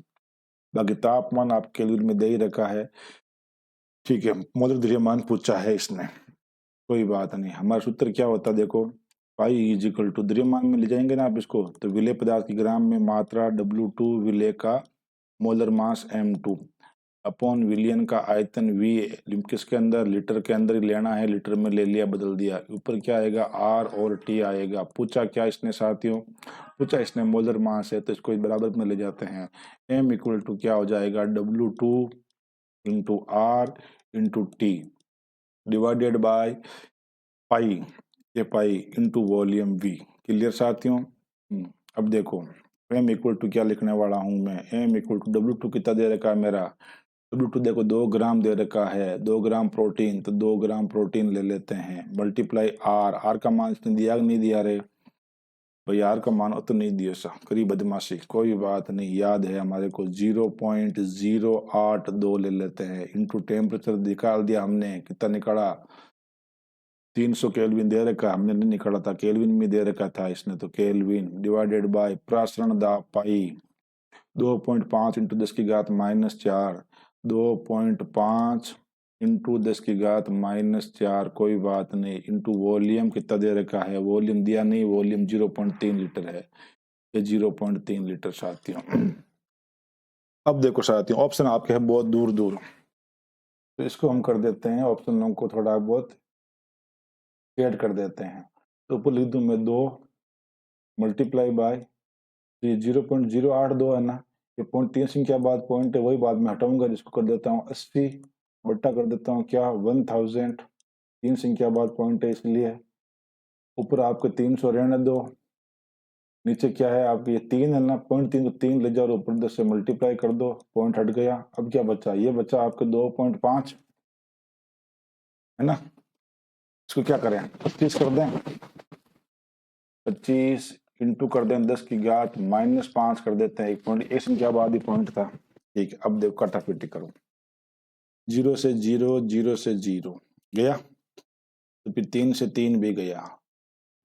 बाकी तापमान आप केल्विन में दे ही रखा है, ठीक है, मोलर द्रव्यमान पूछा है इसने, कोई बात नहीं। हमारा सूत्र क्या होता है देखो, पाई इज इक्वल टू, द्रव्यमान में ले जाएंगे ना आप इसको, तो विलेय पदार्थ की ग्राम में मात्रा W2, विलेय का मोलर मास M2 अपॉन विलियन का आयतन V, किसके अंदर, लीटर के अंदर ही लेना है, लीटर में ले लिया, बदल दिया, ऊपर क्या आएगा R और T आएगा। पूछा क्या इसने साथियों, पूछा इसने मोलर मास है, तो इसको बराबर में ले जाते हैं। M इक्वल टू क्या हो जाएगा, W2 into R into T divided by pi, ये pi into volume V। Clear साथियों? अब देखो M इक्वल टू क्या लिखने वाला हूं मैं, M इक्वल टू W2 कितना दे रखा है मेरा, W2 देखो 2 ग्राम दे रखा है, 2 ग्राम प्रोटीन, तो 2 ग्राम प्रोटीन ले लेते हैं, मल्टीप्लाई R का मान इसने दिया कि नहीं दिया रे भाई, R का मान तो नहीं दिया सा, करी बदमाशी, कोई बात नहीं, याद है हमारे को, 0.082 ले लेते हैं, इंटू टेम्परेचर निकाल दिया हमने, कितना निकाला, 300 केल्विन दे रखा, हमने नहीं निकाला था, केल्विन में दे रखा था इसने, तो केल्विन डिवाइडेड बाय प्रसरण दाब पाई, 2.5 इंटू 10 की घात -4, 2.5 इंटू 10 की घात -4, कोई बात नहीं, इंटू वॉल्यूम कितना दे रखा है, वॉल्यूम दिया नहीं, वॉल्यूम 0.3 लीटर है, ये 0.3 लीटर साथियों। अब देखो साथियों, ऑप्शन आपके हैं बहुत दूर दूर, तो इसको हम कर देते हैं, ऑप्शन को थोड़ा बहुत ऐड कर देते हैं, तो ऊपर लिख दूं मैं 2 मल्टीप्लाई बाय, ये 0.082 है ना, ये पॉइंट 3 संख्या बाद पॉइंट है, वही बाद में हटाऊंगा, जिसको कर देता हूँ 80 बट्टा कर देता हूँ क्या 1000, 3 संख्या बाद पॉइंट है इसलिए, ऊपर आपके 300 रहने दो, नीचे क्या है आपके ये 3 है ना, पॉइंट 3 को 3 ले जाओ और ऊपर 10 से मल्टीप्लाई कर दो, पॉइंट हट गया। अब क्या बचा, ये बचा आपके 2.5, है ना, इसको क्या करें 25 कर दें, 25 इंटू कर दें 10 की घात -5 कर देते हैं, एक पॉइंट, एक संख्या बाद ही पॉइंट था, ठीक है। अब देखो काटापीटी करो, 0 से 0, 0 से 0 गया, तो फिर 3 से 3 भी गया,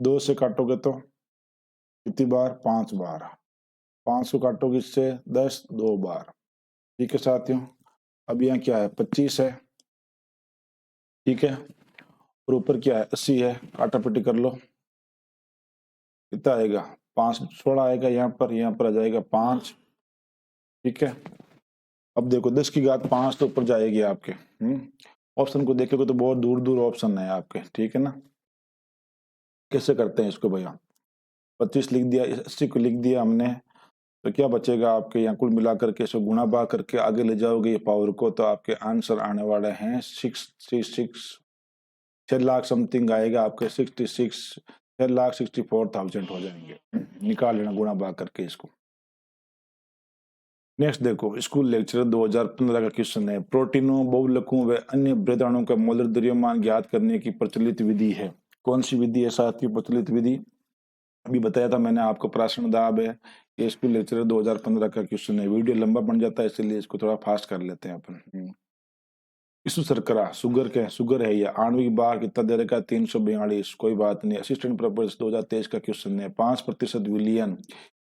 2 से काटोगे तो कितनी बार, 5 बार, 5 को काटोगे इससे 10, 2 बार, ठीक है साथियों। अब यहाँ क्या है 25 है, ठीक है, और ऊपर क्या है 80 है, काटापीटी कर लो, कितना आएगा 5 छोड़ा आएगा, यहाँ पर आ जाएगा 5, ठीक है। अब देखो 10 की घात 5 तो ऊपर जाएगी आपके, ऑप्शन को देखोगे तो बहुत दूर दूर ऑप्शन है आपके, ठीक है ना। कैसे करते हैं इसको भैया, 25 लिख दिया, 80 को लिख दिया हमने, तो क्या बचेगा आपके, यहाँ कुल मिलाकर के इसको गुणा भाग करके आगे ले जाओगे ये पावर को, तो आपके आंसर आने वाले हैं 6 लाख समथिंग आएगा आपके, 6,64,000 हो जाएंगे। निकाल लेना गुणा भाग करके इसको। नेक्स्ट देखो, स्कूल लेक्चर 2015 का क्वेश्चन है, प्रोटीनों, बहुलकों व अन्य बृहदाणुओं का मोलर द्रव्यमान ज्ञात करने की प्रचलित विधि है। कौन सी विधि है साथियों प्रचलित विधि? अभी बताया था मैंने आपको, प्राशन दाब है। ये स्कूल लेक्चर 2015 का क्वेश्चन है। वीडियो लंबा बन जाता है इसलिए इसको थोड़ा फास्ट कर लेते हैं अपन। विश्व शर्करा, शुगर है ये, आणविक भार कितना दे रखा है 342, कोई बात नहीं। असिस्टेंट प्रोफेसर 2023 का क्वेश्चन है, 5% विलियन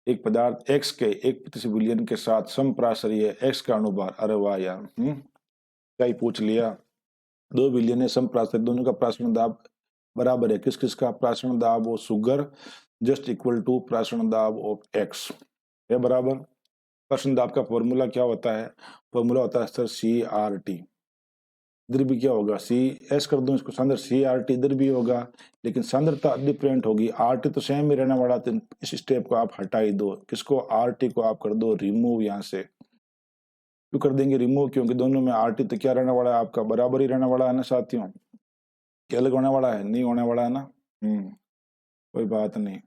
एक पदार्थ एक्स के 1% विलियन के साथ समप्राशरीय एक्स का अणुभार। अरे वाह यार, क्या ही पूछ लिया। 2 विलियन है समप्राशरीय, दोनों का प्राशन दाब बराबर है। किस किस का प्राशन दाब? वो शुगर जस्ट इक्वल टू प्राशन दाब ऑफ एक्स है बराबर। प्राशन दाब का फॉर्मूला क्या होता है? फॉर्मूला होता है सर CRT। इधर भी क्या होगा, CS कर दूं इसको, सांद्र CRT इधर भी होगा, लेकिन सांद्रता डिफरेंट होगी। RT तो सेम ही रहने वाला, तो इस स्टेप को आप हटा ही दो। किसको? RT को आप कर दो रिमूव यहाँ से। क्यों कर देंगे रिमूव? क्योंकि दोनों में RT तो क्या रहने वाला है आपका, बराबर ही रहने वाला है ना साथियों। क्या अलग होने वाला है? नहीं होने वाला है ना। कोई बात नहीं।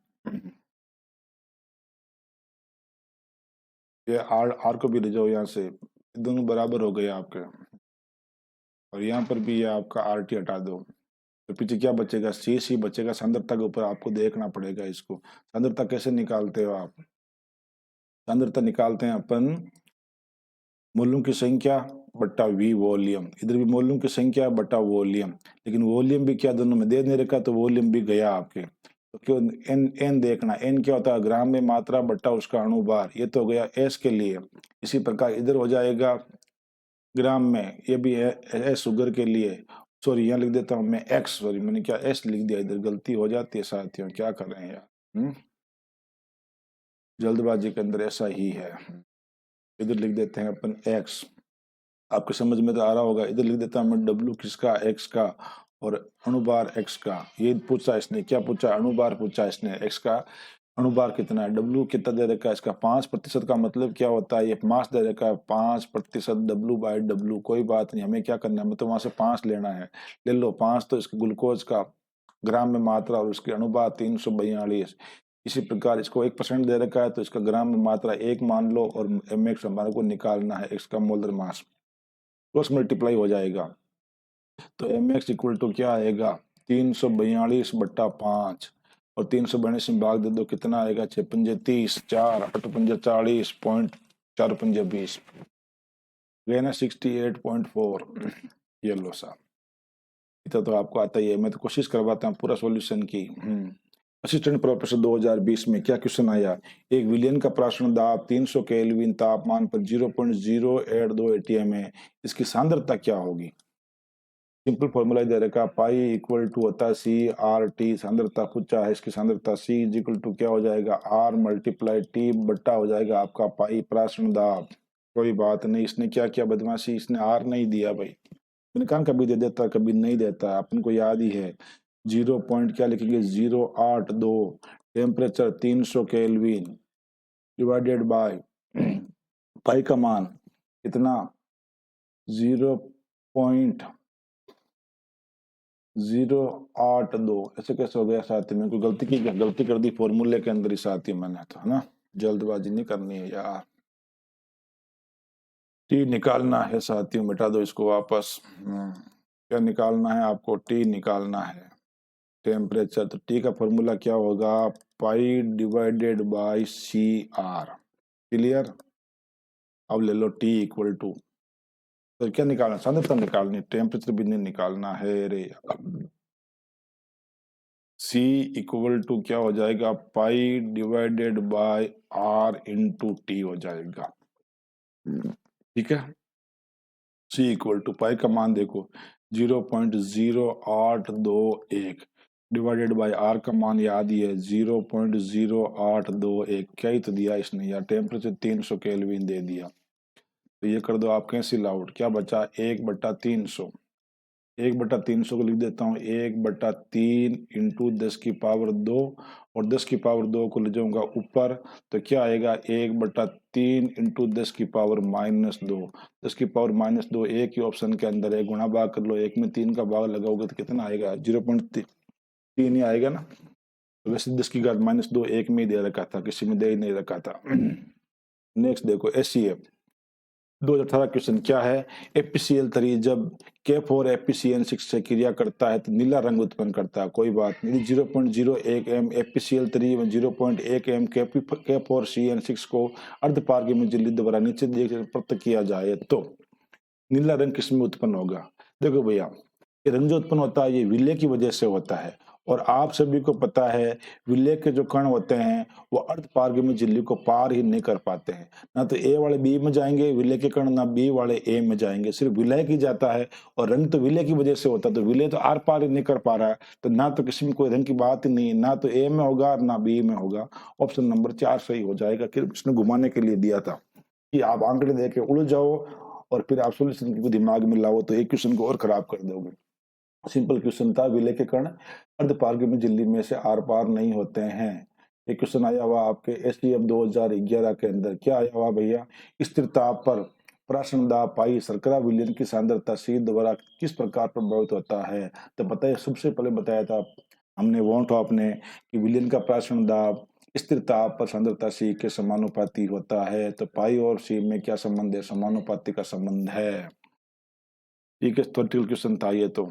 ये आर को भी ले जाओ यहाँ से, दोनों बराबर हो गए आपके। और यहाँ पर भी ये आपका RT हटा दो, तो पीछे क्या बचेगा? C बचेगा। सांद्रता के ऊपर आपको देखना पड़ेगा इसको। सांद्रता कैसे निकालते हो आप? सांद्रता निकालते हैं अपन मोलों की संख्या बट्टा V वॉल्यूम। इधर भी मोलों की संख्या बट्टा वॉल्यूम, लेकिन वॉल्यूम भी क्या दोनों में दे नहीं रखा, तो वॉल्यूम भी गया आपके। तो क्यों एन देखना, एन क्या होता है? ग्राम में मात्रा बट्टा उसका अणुभार। ये तो गया S के लिए। इसी प्रकार इधर हो जाएगा ग्राम में, ये भी है शुगर के लिए। सॉरी यहाँ लिख देता हूँ मैं X, सॉरी मैंने क्या S लिख दिया, इधर गलती हो जाती है साथियों, क्या कर रहे हैं यार। जल्दबाजी के अंदर ऐसा ही है। इधर लिख देते हैं अपन X, आपके समझ में तो आ रहा होगा। इधर लिख देता हूँ मैं W किसका? X का, और अणुभार X का। ये पूछा इसने, क्या पूछा? अणुभार पूछा इसने। X का अणुभार कितना है? W कितना दे रखा है इसका? 5% का मतलब क्या होता है? ये मास दे रखा है 5% W/W। कोई बात नहीं, हमें क्या करना है, हमें तो वहां से 5 लेना है। ले लो 5, तो इसके ग्लूकोज का ग्राम में मात्रा और उसके अणुभार 342। इसी प्रकार इसको 1% दे रखा है, तो इसका ग्राम में मात्रा 1 मान लो, और mx हमारे को निकालना है, x का मोलर मास, क्रॉस मल्टीप्लाई हो जाएगा। तो mx इक्वल टू क्या आएगा? 342/5, और 342 में भाग दे दो, कितना आएगा? 6 पंजे 30, 4 8 पंजे 40, 4 पंजे 20, ना 68.4। ये लो साहब, इतना तो आपको आता ही है, मैं तो कोशिश करवाता हूँ पूरा सॉल्यूशन की। असिस्टेंट प्रोफेसर 2020 में क्या क्वेश्चन आया? एक विलियन का प्राशन दाब 300 केल्विन तापमान पर 0.082 ATM है, इसकी सांद्रता क्या होगी? सिंपल फॉर्मूला दे रखा, पाई इक्वल टू होता है CRT, सांद्रता पूछा है, इसकी सांद्रता C इक्वल टू क्या हो जाएगा? R मल्टीप्लाई T बट्टा हो जाएगा आपका पाई प्राशन दाब। कोई बात नहीं, इसने क्या किया बदमाशी, इसने R नहीं दिया भाई। मैंने कहा कभी दे देता कभी नहीं देता, अपन को याद ही है। 0 पॉइंट क्या लिखेंगे? 082, टेम्परेचर 300 केल्विन डिवाइडेड बाय पाई का मान कितना? 0.082। ऐसे कैसे हो गया साथी? मैंने कोई गलती की? गलती कर दी फॉर्मूले के अंदर ही साथी मैंने तो, है ना। जल्दबाजी नहीं करनी है यार। टी निकालना है साथियों, मिटा दो इसको वापस। क्या निकालना है आपको? टी निकालना है, टेम्परेचर। तो टी का फॉर्मूला क्या होगा? पाई डिवाइडेड बाय CR। क्लियर? अब ले लो टी इक्वल टू, तो क्या निकालना? सांद्रता निकालनी, टेम्परेचर भी नहीं निकालना है रे। C इक्वल टू क्या हो जाएगा? पाई divided by R into T हो जाएगा। ठीक है, C इक्वल टू पाई का मान देखो 0.0821 डिवाइडेड बाय R का मान याद ही है 0.0821। क्या ही तो दिया इसने यार, टेम्परेचर 300 केल्विन दे दिया। तो ये कर दो आप कैंसिल आउट, क्या बचा? 1/300। 1/300 को लिख देता हूँ 1/3 इंटू 10 की पावर 2 और 10 की पावर 2 को ले जाऊंगा ऊपर तो क्या आएगा 1/3 इंटू 10 की पावर -2। 10 की पावर -2 एक ही ऑप्शन के अंदर है, गुणा भाग कर लो, एक में 3 का भाग लगाओगे तो कितना आएगा 0.3 ही आएगा ना। तो वैसे 10 की घात -2 एक में ही दे रखा था, किसी में दे ही नहीं रखा था। नेक्स्ट देखो SCF 2018 क्वेश्चन क्या है, FeCl3 जब K4 FeCN6 से क्रिया करता है तो नीला रंग उत्पन्न करता है। कोई बात नहीं, 0.01 m FeCl3 व 0.1 m K4CN6 को अर्धपारगम्य झिल्ली द्वारा नीचे दिए गए प्राप्त किया जाए तो नीला रंग किस में उत्पन्न होगा। देखो भैया, ये रंग जो उत्पन्न होता है ये विलय की वजह से होता है और आप सभी को पता है विलय के जो कण होते हैं वो अर्धपारगम्य झिल्ली को पार ही नहीं कर पाते हैं, ना तो ए वाले बी में जाएंगे विलय के कण, ना बी वाले ए में जाएंगे, सिर्फ विलय की जाता है और रंग तो विलय की वजह से होता है। तो विलय तो आर पार ही नहीं कर पा रहा है तो ना तो किसी में कोई रंग की बात ही नहीं, ना तो ए में होगा ना बी में होगा। ऑप्शन नंबर 4 सही हो जाएगा। कि इसने घुमाने के लिए दिया था कि आप आंकड़े देके उड़ जाओ और फिर आप सोल्यूशन को दिमाग में लाओ तो एक क्वेश्चन को और खराब कर दोगे। सिंपल क्वेश्चन था, विलय के कण अर्धपारगम्य झिल्ली में से आर पार नहीं होते हैं। एक क्वेश्चन आया हुआ आपके SDF 2011 के अंदर, क्या आया हुआ भैया, स्थिर ताप पर प्राशन दाब पाई शर्करा विलयन की सांद्रता C द्वारा किस प्रकार प्रभावित होता है। तो बताइए, सबसे पहले बताया था हमने वॉन्ट आपने कि विलयन का प्राशन दाब स्थिर ताप पर सांद्रता C के समानुपाती होता है। तो पाई और C में क्या संबंध है, समानुपाती का संबंध है। ठीक है, थ्योरेटिकल क्वेश्चन था ये तो।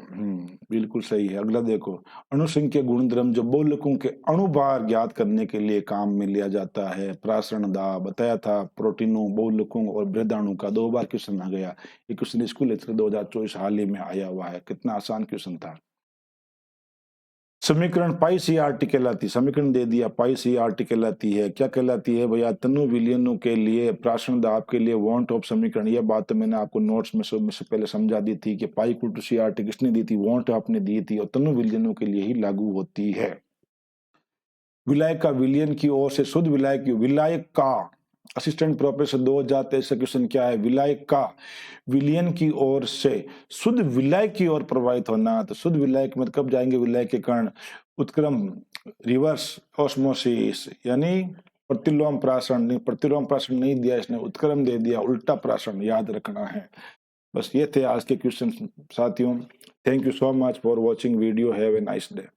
बिल्कुल सही है। अगला देखो, अणुसंख्या गुणधर्म जो बहुलकों के अणुभार ज्ञात करने के लिए काम में लिया जाता है। प्रासरण दाब बताया था, प्रोटीनों, बहुलकों और बृहदाणु का 2 बार क्वेश्चन आ गया। ये क्वेश्चन स्कूल लेक्चर 2024 हाल ही में आया हुआ है। कितना आसान क्वेश्चन था। समीकरण पाई सी आर टी कहलाती, समीकरण दे दिया पाई सी आर टी कहलाती है। क्या कहलाती है भैया, तनु विलयनों के लिए प्राशन दाब के लिए वॉन्ट ऑफ समीकरण। यह बात तो मैंने आपको नोट्स में से पहले समझा दी थी कि pi equal to C R T किसने दी थी, वॉन्ट आपने दी थी, और तनु विलयनों के लिए ही लागू होती है। विलायक का विलयन की ओर से शुद्ध विलायक का असिस्टेंट प्रोफेसर 2023 क्वेश्चन क्या है, विलायक का विलयन की ओर से शुद्ध विलायक की ओर प्रवाहित होना। तो शुद्ध विलायक में कब जाएंगे विलायक के कण, उत्क्रम रिवर्स ऑस्मोसिस यानी प्रतिलोम प्राशन नहीं, प्रतिलोम प्राशन नहीं दिया इसने, उत्क्रम दे दिया, उल्टा प्राशन याद रखना है। बस ये थे आज के क्वेश्चन साथियों। Thank you so much for watching video. Have a nice day.